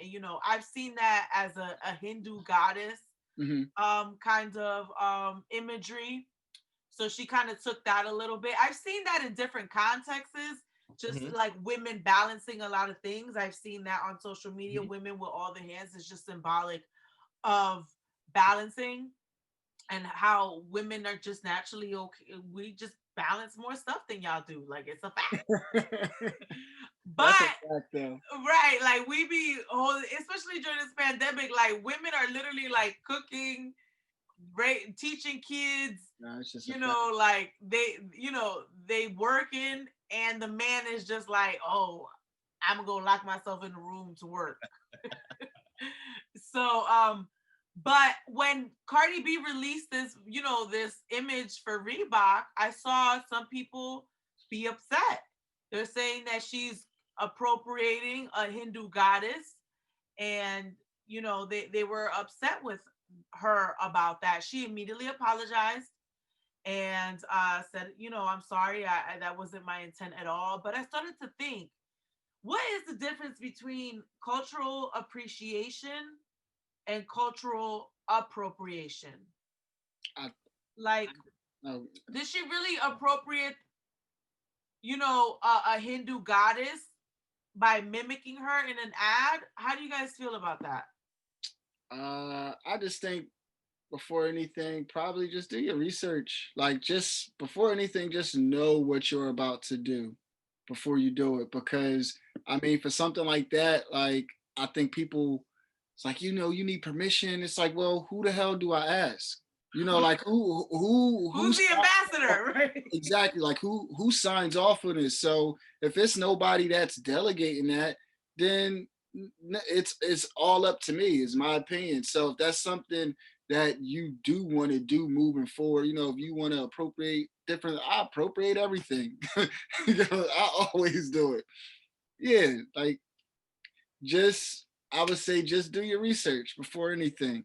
I've seen that as a Hindu goddess kind of imagery. So she kind of took that a little bit. I've seen that in different contexts, just like women balancing a lot of things. I've seen that on social media. Women with all the hands is just symbolic of balancing, and how women are just naturally okay. We just balance more stuff than y'all do. Like it's a fact. But right, like we be holding, especially during this pandemic, like women are literally like cooking, teaching kids, No, it's just like they working, and the man is just like, oh, I'm gonna go lock myself in the room to work. So but when Cardi B released this image for Reebok, I saw some people be upset. They're saying that she's appropriating a Hindu goddess, and they were upset with her about that. She immediately apologized and said, I'm sorry, that wasn't my intent at all. But I started to think, what is the difference between cultural appreciation and cultural appropriation? Did she really appropriate, a Hindu goddess by mimicking her in an ad? How do you guys feel about that? I just think before anything, probably just do your research. Like just before anything, just know what you're about to do before you do it. Because I mean, for something like that, like I think people, it's like, you need permission. It's like, well, who the hell do I ask? Like who's the ambassador, right? Exactly. Like who signs off on this? So if it's nobody that's delegating that, then it's all up to me, is my opinion. So if that's something that you do want to do moving forward, if you want to appropriate different, I appropriate everything. I always do it. Yeah, like I would say just do your research before anything.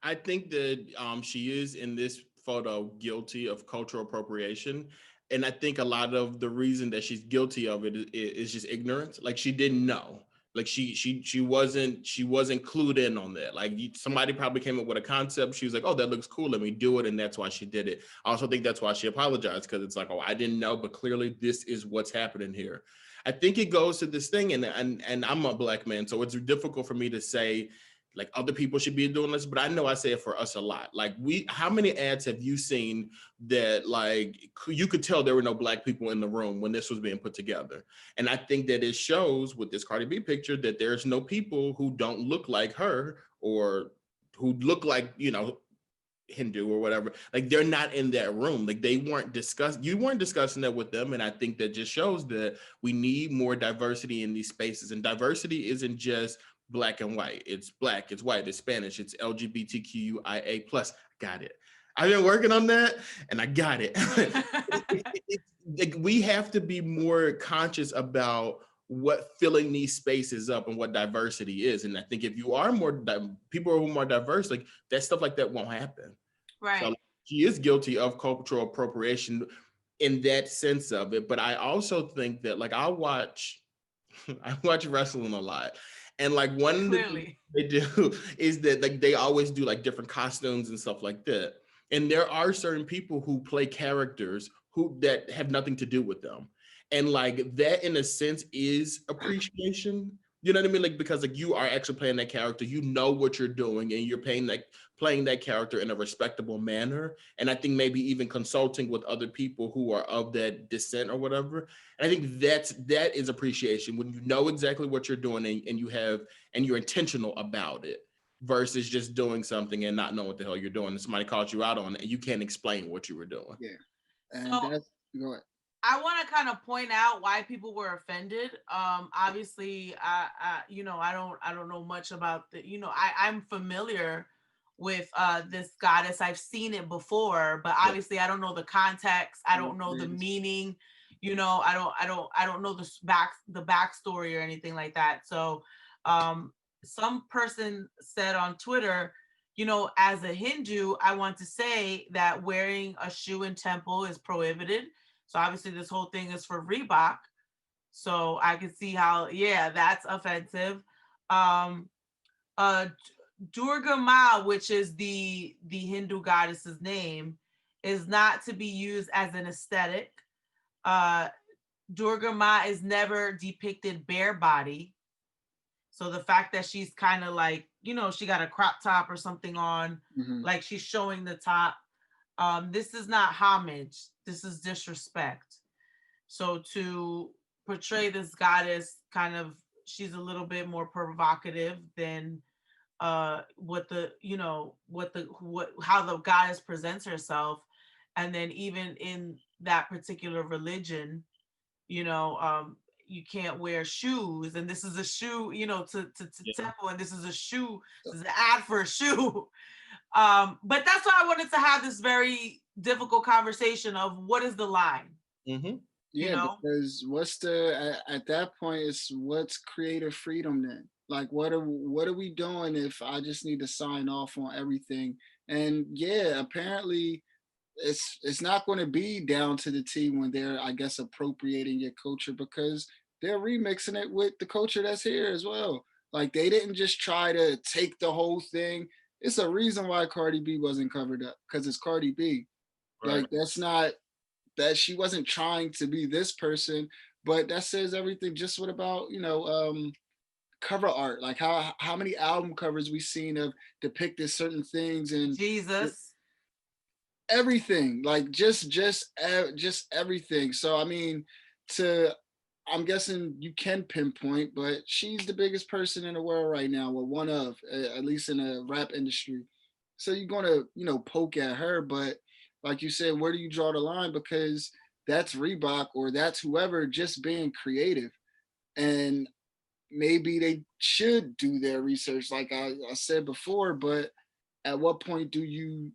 I think that she is in this photo guilty of cultural appropriation. And I think a lot of the reason that she's guilty of it is just ignorance. Like she didn't know. Like she wasn't clued in on that. Like somebody probably came up with a concept. She was like, "Oh, that looks cool. Let me do it," and that's why she did it. I also think that's why she apologized, because it's like, "Oh, I didn't know, but clearly this is what's happening here." I think it goes to this thing, and I'm a black man, so it's difficult for me to say like other people should be doing this, but I know I say it for us a lot. Like how many ads have you seen that like you could tell there were no black people in the room when this was being put together? And I think that it shows with this Cardi B picture that there's no people who don't look like her or who look like, Hindu or whatever. Like they're not in that room. Like you weren't discussing that with them. And I think that just shows that we need more diversity in these spaces. And diversity isn't just black and white. It's black, it's white, it's Spanish, it's LGBTQIA plus. Got it. I've been working on that, and I got it. Like, we have to be more conscious about what filling these spaces up and what diversity is. And I think if you are people who are more diverse, like that stuff like that won't happen. Right. So she is guilty of cultural appropriation in that sense of it. But I also think that like I watch wrestling a lot. And like one of the things they do is that like they always do like different costumes and stuff like that. And there are certain people who play characters that have nothing to do with them. And like that in a sense is appreciation. You know what I mean? Like because like you are actually playing that character, you know what you're doing, and you're playing that character in a respectable manner. And I think maybe even consulting with other people who are of that descent or whatever. And I think that is appreciation when you know exactly what you're doing and you're intentional about it versus just doing something and not knowing what the hell you're doing. And somebody calls you out on it and you can't explain what you were doing. Yeah. And so, go ahead. I want to kind of point out why people were offended. Obviously, I don't know much about I'm familiar with this goddess. I've seen it before, but obviously I don't know the context. I don't know the meaning. I don't know the backstory or anything like that. So, some person said on Twitter, as a Hindu, I want to say that wearing a shoe in temple is prohibited. So obviously this whole thing is for Reebok. So I can see how, that's offensive. Durga Ma, which is the Hindu goddess's name, is not to be used as an aesthetic. Durga Ma is never depicted bare body. So the fact that she's kind of like, she got a crop top or something on, like she's showing the top. This is not homage. This is disrespect. So to portray this goddess she's a little bit more provocative than how the goddess presents herself. And then even in that particular religion, you can't wear shoes, and this is a shoe, to temple, and this is a shoe. This is an ad for a shoe. But that's why I wanted to have this very difficult conversation of what is the line. Yeah, because at that point it's what's creative freedom then? Like what are we doing if I just need to sign off on everything? And apparently it's not going to be down to the T when they're, I guess, appropriating your culture, because they're remixing it with the culture that's here as well. Like they didn't just try to take the whole thing. It's a reason why Cardi B wasn't covered up, because it's Cardi B. Right. Like that's not that she wasn't trying to be this person, but that says everything. Just what about cover art? Like how many album covers we've seen have depicted certain things and Jesus, everything, like just everything. So I mean, I'm guessing you can pinpoint, but she's the biggest person in the world right now, or one of, at least in the rap industry. So you're gonna, poke at her, but like you said, where do you draw the line? Because that's Reebok or that's whoever just being creative, and maybe they should do their research, like I said before. But at what point do you?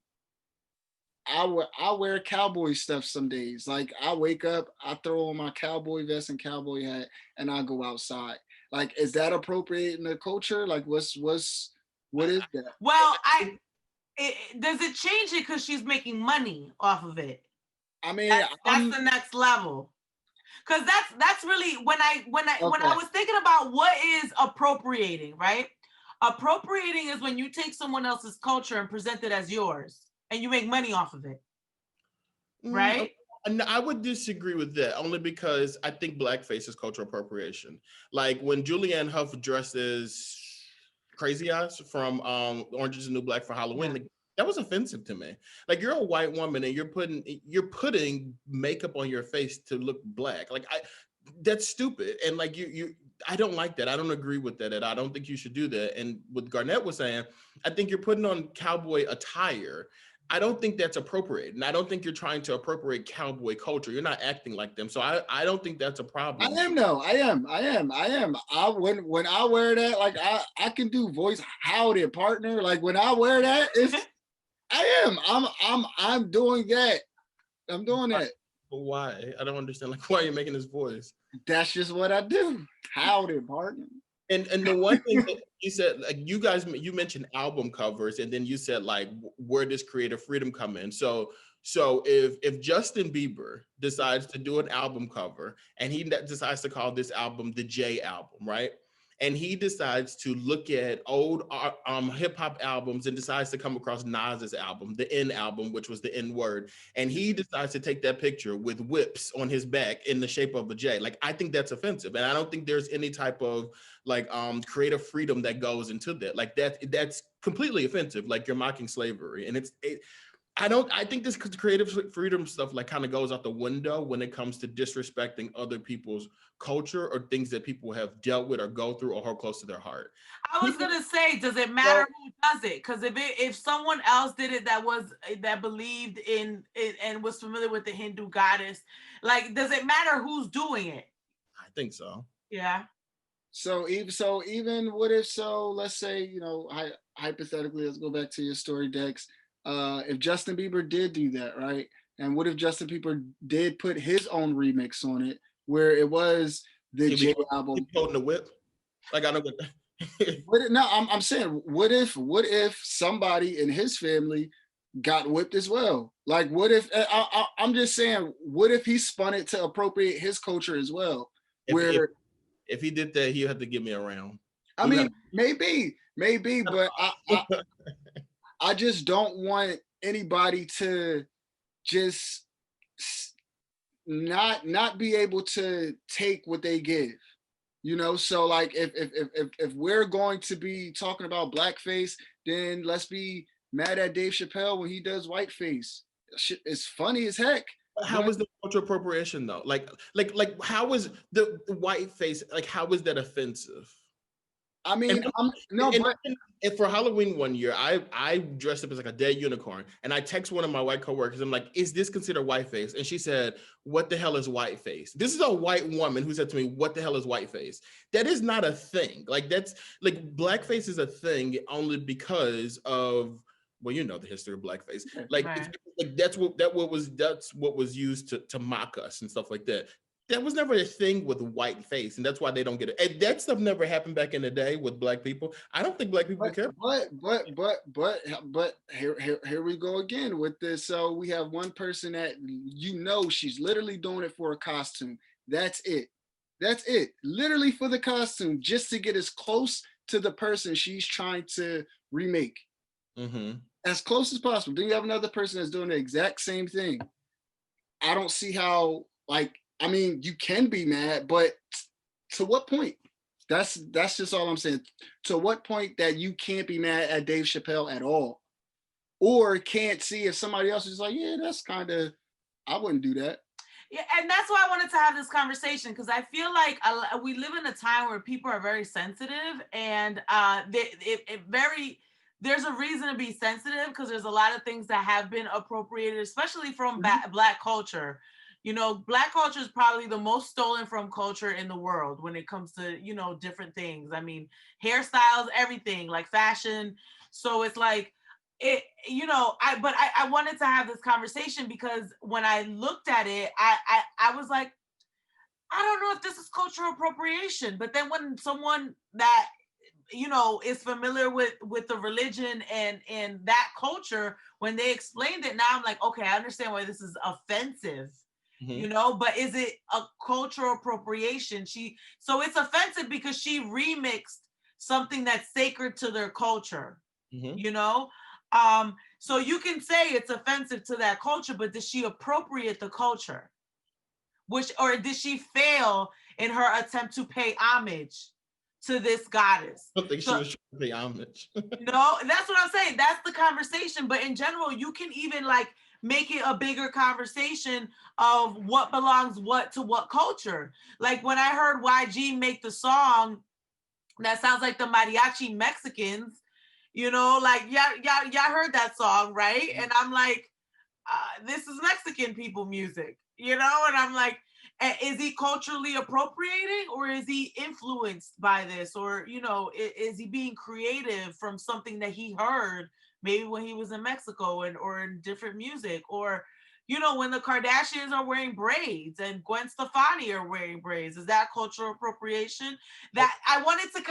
I wear cowboy stuff some days. Like I wake up, I throw on my cowboy vest and cowboy hat, and I go outside. Like, is that appropriating the culture? Like, what is that? Well, does it change it because she's making money off of it? I mean, that's the next level. Because that's really when I was thinking about what is appropriating, right? Appropriating is when you take someone else's culture and present it as yours, and you make money off of it, right? I would disagree with that, only because I think blackface is cultural appropriation. Like when Julianne Hough dressed as Crazy Eyes from Orange Is the New Black for Halloween, like, that was offensive to me. Like, you're a white woman and you're putting makeup on your face to look black. Like, that's stupid. And like I don't like that. I don't agree with that. And I don't think you should do that. And what Garnett was saying, I think you're putting on cowboy attire. I don't think that's appropriate. And I don't think you're trying to appropriate cowboy culture. You're not acting like them. So I don't think that's a problem. I am though. I am. When I wear that, like I can do voice howdy partner. Like when I wear that, I am. I'm doing that. I'm doing that. But why? I don't understand. Like, why are you making this voice? That's just what I do. Howdy, Harden. And the one thing that you said, like you mentioned album covers, and then you said like, where does creative freedom come in? So if Justin Bieber decides to do an album cover and he decides to call this album the J album, right? And he decides to look at old hip hop albums and decides to come across Nas's album, the N album, which was the N word, and he decides to take that picture with whips on his back in the shape of a J. Like, I think that's offensive, and I don't think there's any type of like creative freedom that goes into that. Like that's completely offensive. Like, you're mocking slavery, and I think this creative freedom stuff like kind of goes out the window when it comes to disrespecting other people's culture or things that people have dealt with or go through or hold close to their heart. I was gonna say, does it matter who does it? Because if someone else did it that believed in it and was familiar with the Hindu goddess, like, does it matter who's doing it? I think so. Yeah. So even what if let's say, hypothetically, let's go back to your story, Dex. If Justin Bieber did do that, right? And what if Justin Bieber did put his own remix on it, where it was the J album? Holding the whip, like I know what. No, I'm saying, what if somebody in his family got whipped as well? Like, what if I'm just saying, what if he spun it to appropriate his culture as well? If he did that, he'd have to give me a round. I mean, maybe, but I just don't want anybody to just not be able to take what they give, So like, if we're going to be talking about blackface, then let's be mad at Dave Chappelle when he does whiteface. It's funny as heck. How is the cultural appropriation though? Like how is the whiteface, like, how is that offensive? I mean, and for Halloween one year, I dressed up as like a dead unicorn, and I text one of my white coworkers. I'm like, "Is this considered whiteface?" And she said, "What the hell is whiteface?" This is a white woman who said to me, "What the hell is whiteface?" That is not a thing. Like, that's like, blackface is a thing only because of, well, the history of blackface. Like, right. Like that's what was used to mock us and stuff like that. That was never a thing with white face, and that's why they don't get it. And that stuff never happened back in the day with black people. I don't think black people care. But here we go again with this. So we have one person that she's literally doing it for a costume. That's it. Literally for the costume, just to get as close to the person she's trying to remake. Mm-hmm. As close as possible. Then you have another person that's doing the exact same thing. I don't see how, like, I mean, you can be mad, but to what point? That's just all I'm saying. To what point that you can't be mad at Dave Chappelle at all? Or can't see if somebody else is like, yeah, that's kind of, I wouldn't do that. Yeah, and that's why I wanted to have this conversation, because I feel like we live in a time where people are very sensitive, and there's a reason to be sensitive, because there's a lot of things that have been appropriated, especially from Black culture. Black culture is probably the most stolen from culture in the world when it comes to, different things. I mean, hairstyles, everything, like fashion. So it's like, I wanted to have this conversation because when I looked at it, I was like, I don't know if this is cultural appropriation. But then when someone that, is familiar with the religion and that culture, when they explained it, now I'm like, okay, I understand why this is offensive. Mm-hmm. But is it a cultural appropriation? So it's offensive because she remixed something that's sacred to their culture. Mm-hmm. So you can say it's offensive to that culture, but did she appropriate the culture? Or did she fail in her attempt to pay homage to this goddess? I don't think she was trying to pay homage. No, that's what I'm saying. That's the conversation. But in general, you can even make it a bigger conversation of what belongs to what culture. Like when I heard YG make the song that sounds like the Mariachi Mexicans, y'all heard that song, right? And I'm like, this is Mexican people music, and I'm like, Is he culturally appropriating, or is he influenced by this, or is he being creative from something that he heard maybe when he was in Mexico and or in different music, or when the Kardashians are wearing braids and Gwen Stefani are wearing braids, is that cultural appropriation? That I wanted to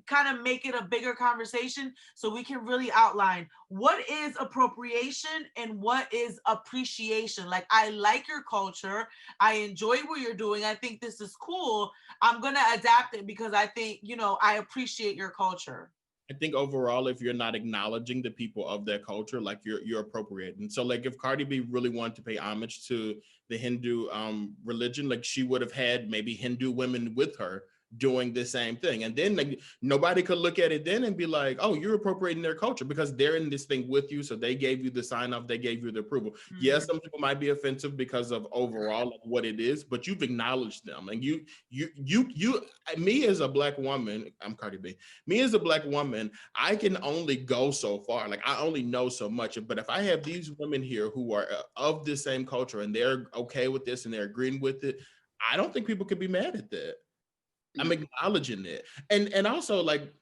kind of make it a bigger conversation so we can really outline what is appropriation and what is appreciation. Like, I like your culture, I enjoy what you're doing, I think this is cool, I'm gonna adapt it because I think I appreciate your culture. I think overall, if you're not acknowledging the people of that culture, like you're appropriating. So like if Cardi B really wanted to pay homage to the Hindu religion, like she would have had maybe Hindu women with her doing the same thing. And then like nobody could look at it then and be like, oh, you're appropriating their culture, because they're in this thing with you. So they gave you the sign off, they gave you the approval. Mm-hmm. Yes, some people might be offensive because of overall like what it is, but you've acknowledged them. And you me as a Black woman, I'm Cardi B, me as a Black woman, I can only go so far. Like I only know so much. But if I have these women here who are of the same culture and they're okay with this and they're agreeing with it, I don't think people could be mad at that. I'm acknowledging it. And also like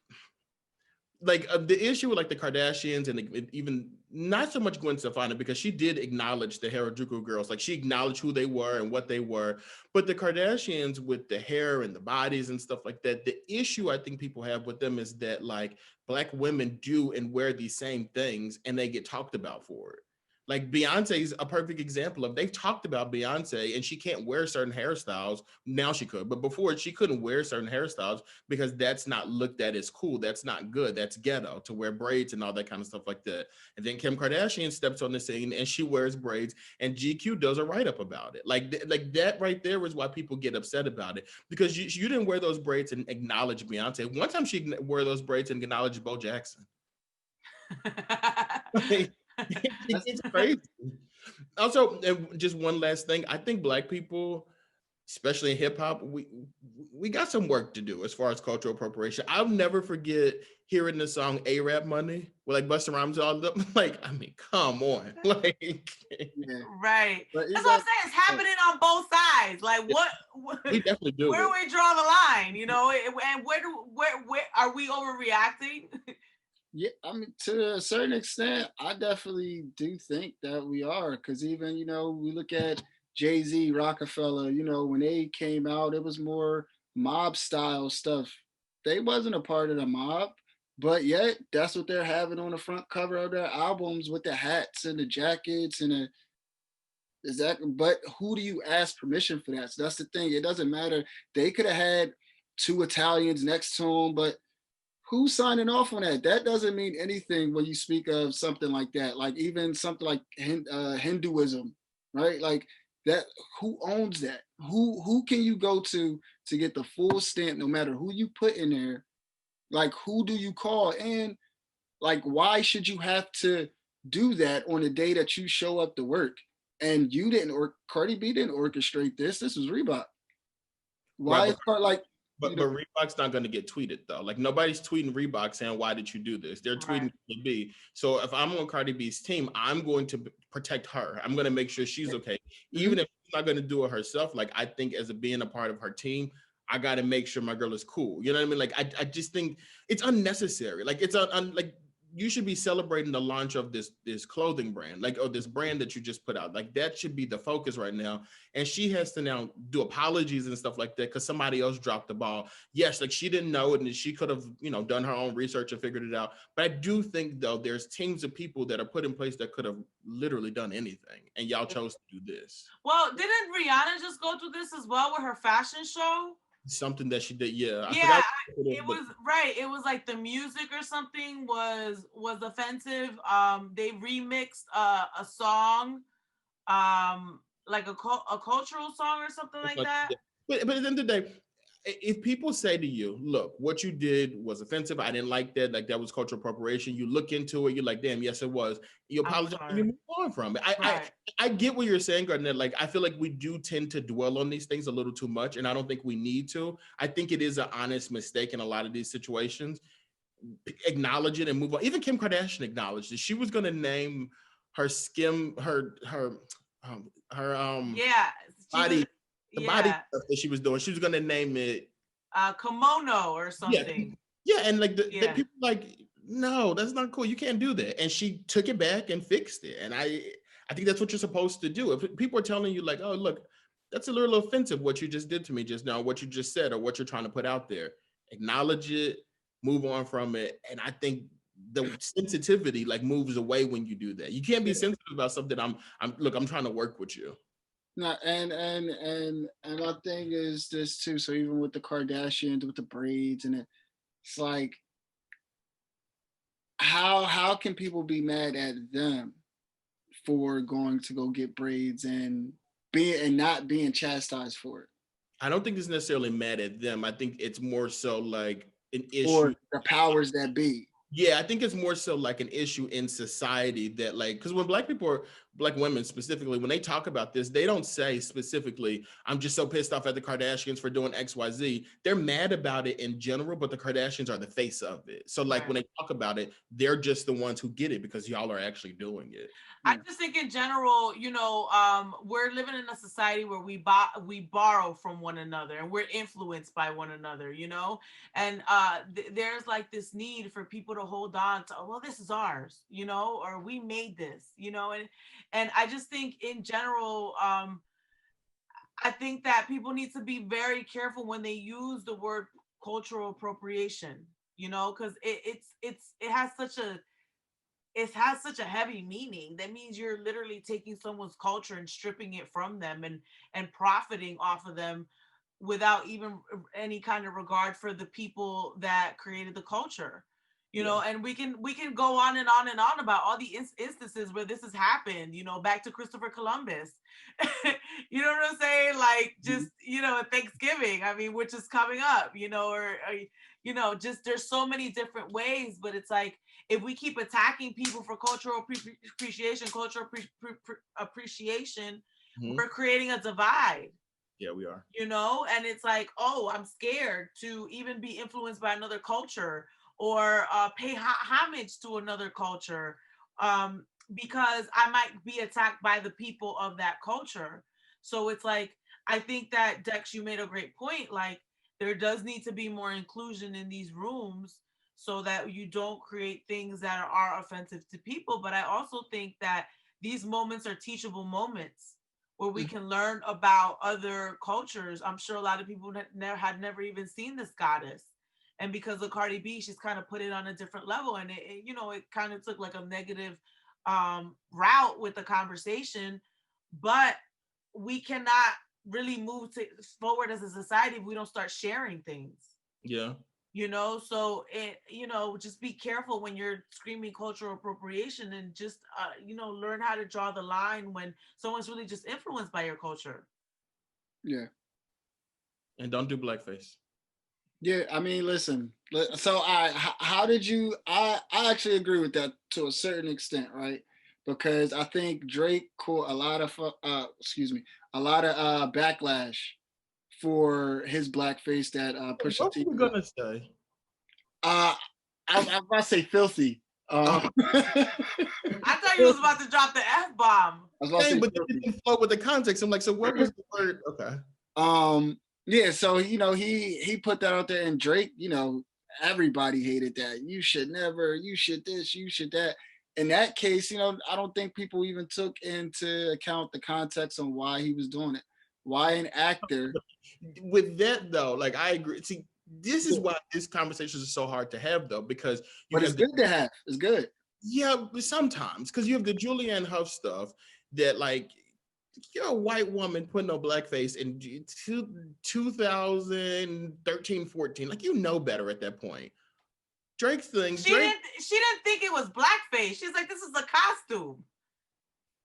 the issue with like the Kardashians and even not so much Gwen Stefani, because she did acknowledge the Harajuku girls. Like she acknowledged who they were and what they were. But the Kardashians with the hair and the bodies and stuff like that, the issue I think people have with them is that like Black women do and wear these same things and they get talked about for it. Like Beyonce is a perfect example of, they've talked about Beyonce and she can't wear certain hairstyles. Now she could, but before she couldn't wear certain hairstyles because that's not looked at as cool. That's not good. That's ghetto to wear braids and all that kind of stuff like that. And then Kim Kardashian steps on the scene and she wears braids and GQ does a write-up about it. Like that right there is why people get upset about it, because you didn't wear those braids and acknowledge Beyonce. One time she wore those braids and acknowledged Bo Jackson. It's crazy. Also, just one last thing. I think Black people, especially in hip hop, we got some work to do as far as cultural appropriation. I'll never forget hearing the song A-Rap Money with like Busta Rhymes all up. Like, I mean, come on. Like, yeah. Right. That's what I'm saying. It's happening on both sides. Like, what we definitely do. Where do we draw the line? And where are we overreacting? Yeah, I mean, to a certain extent, I definitely do think that we are, because even, we look at Jay-Z, Rockefeller, when they came out, it was more mob style stuff. They wasn't a part of the mob, but yet that's what they're having on the front cover of their albums with the hats and the jackets and but who do you ask permission for that? So that's the thing. It doesn't matter. They could have had 2 Italians next to them, but who's signing off on that? That doesn't mean anything when you speak of something like that. Like even something like Hinduism, right? Like that. Who owns that? Who can you go to get the full stamp, no matter who you put in there? Like who do you call? And like why should you have to do that on the day that you show up to work? And you didn't, or Cardi B didn't orchestrate this. This was Reebok. Why is like? But Reebok's not going to get tweeted though. Like nobody's tweeting Reebok saying, why did you do this? They're tweeting Cardi B. So if I'm on Cardi B's team, I'm going to protect her. I'm going to make sure she's okay. Mm-hmm. Even if she's not going to do it herself, like I think as being a part of her team, I got to make sure my girl is cool. You know what I mean? Like I just think it's unnecessary. Like it's like you should be celebrating the launch of this clothing brand, like, or this brand that you just put out. Like that should be the focus right now. And she has to now do apologies and stuff like that because somebody else dropped the ball. Yes, like she didn't know it and she could have, done her own research and figured it out. But I do think though, there's teams of people that are put in place that could have literally done anything. And y'all chose to do this. Well, didn't Rihanna just go through this as well with her fashion show? Something that she did, yeah. It was right. It was like the music or something was offensive. They remixed a song, like a cultural song or something like that. But at the end of the day, if people say to you, look, what you did was offensive, I didn't like that, like that was cultural appropriation, you look into it, you're like, damn, yes, it was. You apologize and you move on from it. I get what you're saying, Gardner. Like, I feel like we do tend to dwell on these things a little too much, and I don't think we need to. I think it is an honest mistake in a lot of these situations. Acknowledge it and move on. Even Kim Kardashian acknowledged it. She was going to name her skin, her body. the body Yeah. stuff that she was doing. She was gonna name it Kimono or yeah, something. yeah, and like the Yeah. people like, no, that's not cool. You can't do that. And she took it back and fixed it. And I think that's what you're supposed to do. If people are telling you like, oh look, that's a little offensive what you just did to me just now, what you just said, or what you're trying to put out there, acknowledge it, move on from it. And I think the sensitivity like moves away when you do that. You can't be Yeah. sensitive about something. I'm trying to work with you. No, and my thing is this too. So even with the Kardashians, with the braids, and it's like, how can people be mad at them for going to go get braids and not being chastised for it, I don't think it's necessarily mad at them. I think it's more so like an issue. or the powers that be? Yeah, I think it's more so like an issue in society that like, because when black women specifically, when they talk about this, they don't say specifically, I'm just so pissed off at the Kardashians for doing XYZ. They're mad about it in general, but the Kardashians are the face of it. So like Right. when they talk about it, they're just the ones who get it because y'all are actually doing it. I Yeah. just think in general, we're living in a society where we borrow from one another and we're influenced by one another, and there's like this need for people to hold on to, oh, well, this is ours, or we made this, and I just think in general, I think that people need to be very careful when they use the word cultural appropriation, because it has such a heavy meaning. That means you're literally taking someone's culture and stripping it from them and profiting off of them without even any kind of regard for the people that created the culture. Yeah. And we can go on and on and on about all the instances where this has happened, back to Christopher Columbus. You know what I'm saying? Like, just, Thanksgiving, I mean, which is coming up, or just there's so many different ways, but it's like, if we keep attacking people for cultural appreciation, Mhm. we're creating a divide. Yeah, we are. And it's like, oh, I'm scared to even be influenced by another culture, or pay homage to another culture, because I might be attacked by the people of that culture. So it's like, I think that, Dex, you made a great point. Like, there does need to be more inclusion in these rooms so that you don't create things that are offensive to people. But I also think that these moments are teachable moments where we can learn about other cultures. I'm sure a lot of people had never even seen this goddess. And because of Cardi B, she's kind of put it on a different level. And it kind of took like a negative route with the conversation. But we cannot really move forward as a society if we don't start sharing things. Yeah. So just be careful when you're screaming cultural appropriation, and just learn how to draw the line when someone's really just influenced by your culture. Yeah. And don't do blackface. Yeah, I mean, listen. So, how did you? I actually agree with that to a certain extent, right? Because I think Drake caught a lot of a lot of backlash for his blackface that Pusha What T. were you gonna say? Uh, I'm about to say filthy. Oh. I thought you was about to drop the F-bomb. I was about to Dang, say but it filthy. didn't flow with the context. I'm like, so what was the word? Okay. Yeah, so he put that out there, and Drake, everybody hated that. You should never, you should this, you should that. In that case, I don't think people even took into account the context on why he was doing it. Why an actor? With that though, like I agree. See, this is why this conversation is so hard to have though, because you But it's have the good to have. It's good. yeah, sometimes because you have the Julianne Hough stuff that like you're a white woman putting on blackface in 2013, 14. Like, better at that point. Drake's thing, Drake. She didn't think it was blackface. She's like, this is a costume.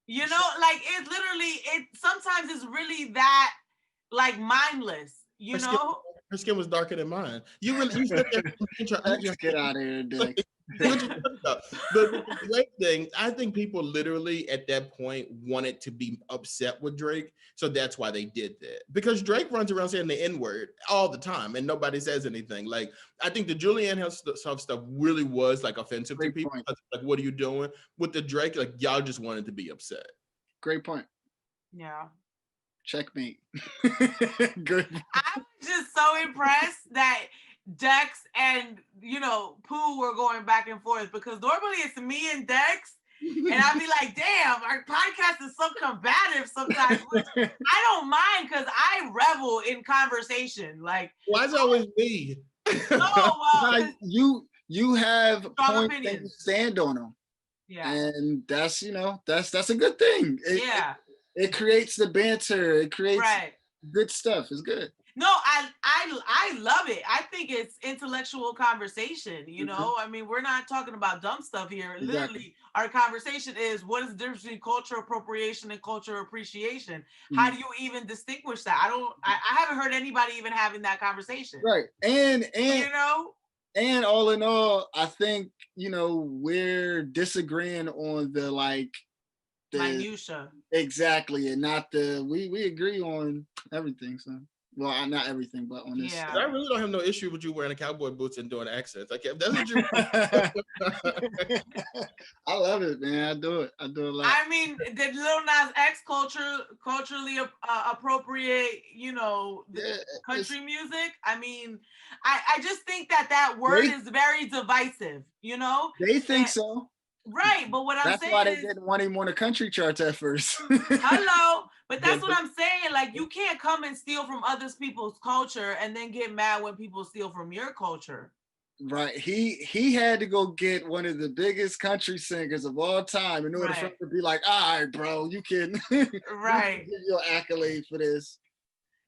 Like, it literally, it sometimes is really that, like, mindless, Her skin was darker than mine. You said that. Get out of here, Dick. The Drake thing, I think people literally at that point wanted to be upset with Drake, so that's why they did that. Because Drake runs around saying the N-word all the time, and nobody says anything. Like, I think the Julianne Hough stuff really was like offensive to people. Like, what are you doing with the Drake? Like, y'all just wanted to be upset. Great point. Yeah. Checkmate. Good. I'm just so impressed that Dex and Pooh were going back and forth because normally it's me and Dex, and I'd be like, "Damn, our podcast is so combative sometimes." Which I don't mind because I revel in conversation. Like, why is it always me? oh well, Like, you have strong points and you opinions. stand on them, Yeah, and that's a good thing. yeah, It creates the banter. It creates right. good stuff. It's good. No, I love it. I think it's intellectual conversation. Mhm. I mean, we're not talking about dumb stuff here. Exactly. Literally, our conversation is what is the difference between cultural appropriation and cultural appreciation? How Mhm. do you even distinguish that? I haven't heard anybody even having that conversation. Right. And You know? and all in all, I think we're disagreeing on the the Minutia. exactly, and not the we agree on everything. So, well, not everything, but on this Yeah. I really don't have no issue with you wearing a cowboy boots and doing accents. Like if that's what you stuff. I love it, man. I do it. I do a lot. I mean, did Lil Nas X culturally appropriate, the Yeah, it's country music? I mean, I just think that word they is very divisive, they think And, so. right. But what I'm That's why saying they is, didn't want him on the country charts at first. hello. But that's but what I'm saying. Like, you can't come and steal from other people's culture and then get mad when people steal from your culture. Right. He had to go get one of the biggest country singers of all time in order for him Right. to be like, all right, bro, you can you can Right. give your accolade for this.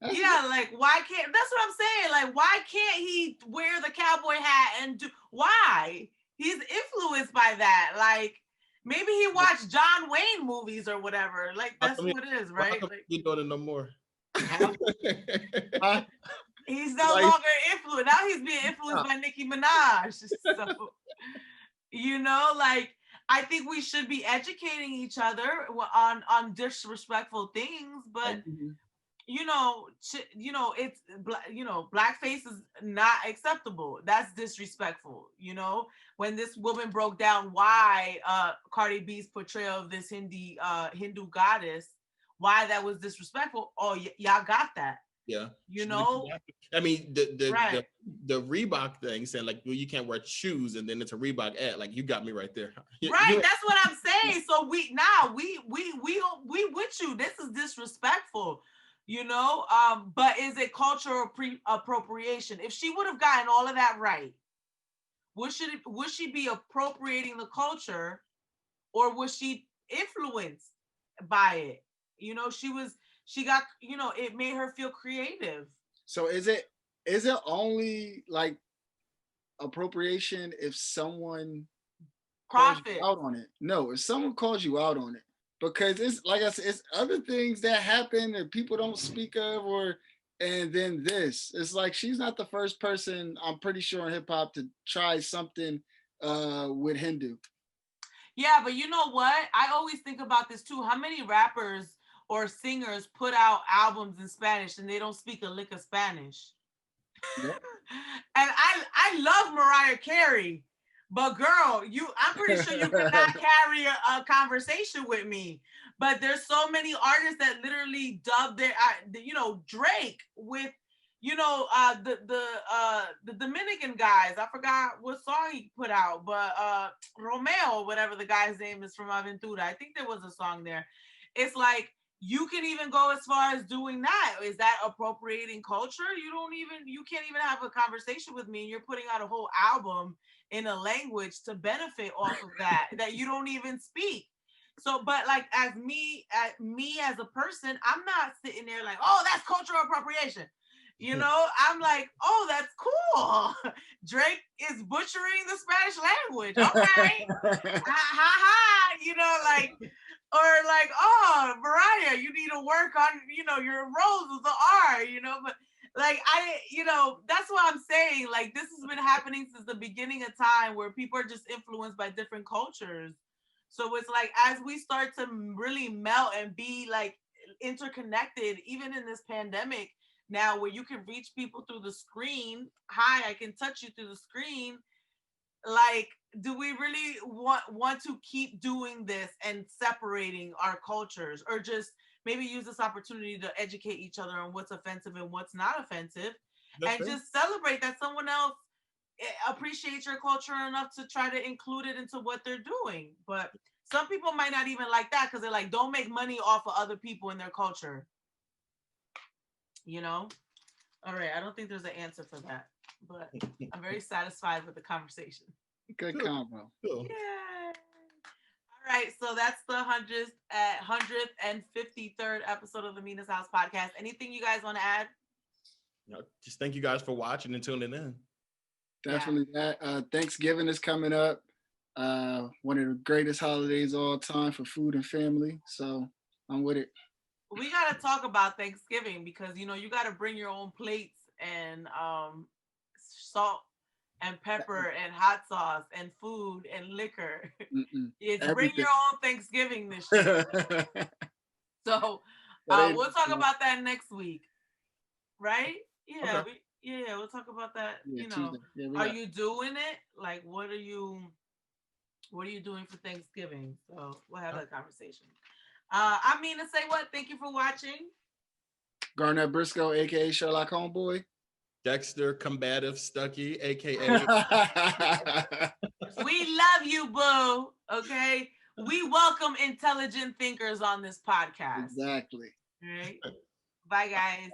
That's good. Yeah, like why can't that's what I'm saying. Like, why can't he wear the cowboy hat and do why? He's influenced by that. Like maybe he watched John Wayne movies or whatever. Like how that's come, what it is, how right? come Like you doing it no more? Huh? Huh? he's no Like, longer influenced. Now he's being influenced by Nicki Minaj. So like I think we should be educating each other on disrespectful things, but like Mhm. it's blackface is not acceptable. That's disrespectful. When this woman broke down why Cardi B's portrayal of this Hindu goddess, why that was disrespectful. Oh, y'all got that. yeah. You know, I mean, the the right? the the Reebok thing saying like, well, you can't wear shoes, and then it's a Reebok ad. Like, you got me right there. Right, that's what I'm saying. So we with you. This is disrespectful, But is it cultural appropriation? If she would have gotten all of that right, would she be appropriating the culture, or was she influenced by it? She got it made her feel creative. So is it only like appropriation if someone calls you Profit. out on it? No, if someone calls you out on it. Because it's like I said, it's other things that happen that people don't speak of, or and then this. It's like she's not the first person, I'm pretty sure, in hip hop to try something with Hindu. Yeah, but you know what? I always think about this too. How many rappers or singers put out albums in Spanish and they don't speak a lick of Spanish? Yep. And I love Mariah Carey, but girl, I'm pretty sure you could not carry a conversation with me. But there's so many artists that literally dub Drake with the Dominican guys. I forgot what song he put out, but Romeo, whatever the guy's name is from Aventura. I think there was a song there. It's like you can even go as far as doing that. Is that appropriating culture? You can't even have a conversation with me, and you're putting out a whole album in a language to benefit off of that you don't even speak. So, but like me as a person, I'm not sitting there like, oh, that's cultural appropriation. I'm like, oh, that's cool. Drake is butchering the Spanish language. Okay. Ha ha. Like, or like, oh, Mariah, you need to work on, your roles with the R, but like that's what I'm saying. Like, this has been happening since the beginning of time, where people are just influenced by different cultures. So it's like, as we start to really melt and be like interconnected, even in this pandemic now, where you can reach people through the screen. Hi, I can touch you through the screen. Like, do we really want to keep doing this and separating our cultures, or just maybe use this opportunity to educate each other on what's offensive and what's not offensive, That's and fair. just celebrate that someone else appreciates your culture enough to try to include it into what they're doing. But some people might not even like that because they're like, don't make money off of other people in their culture. You know? All right. I don't think there's an answer for that, but I'm very satisfied with the conversation. Good Cool. combo. Cool. Yeah. All right. So that's the 153rd episode of the Mina's House podcast. Anything you guys want to add? You know, just thank you guys for watching and tuning in. Definitely that. Thanksgiving is coming up. One of the greatest holidays of all time for food and family. So I'm with it. We got to talk about Thanksgiving because, you know, you got to bring your own plates and salt and pepper and hot sauce and food and liquor. It's bring your own Thanksgiving this year. So we'll talk about that next week, right? Yeah, Okay. we'll talk about that. Yeah, you know, Tuesday. are you doing it? Like, what are you doing for Thanksgiving? So we'll have that conversation. I'm Mina SayWhat. Thank you for watching. Garnett Briscoe, aka Sherlock Homeboi. Dexter Combative Stucky, aka We love you, boo. Okay. We welcome intelligent thinkers on this podcast. Exactly. All right. Bye, guys.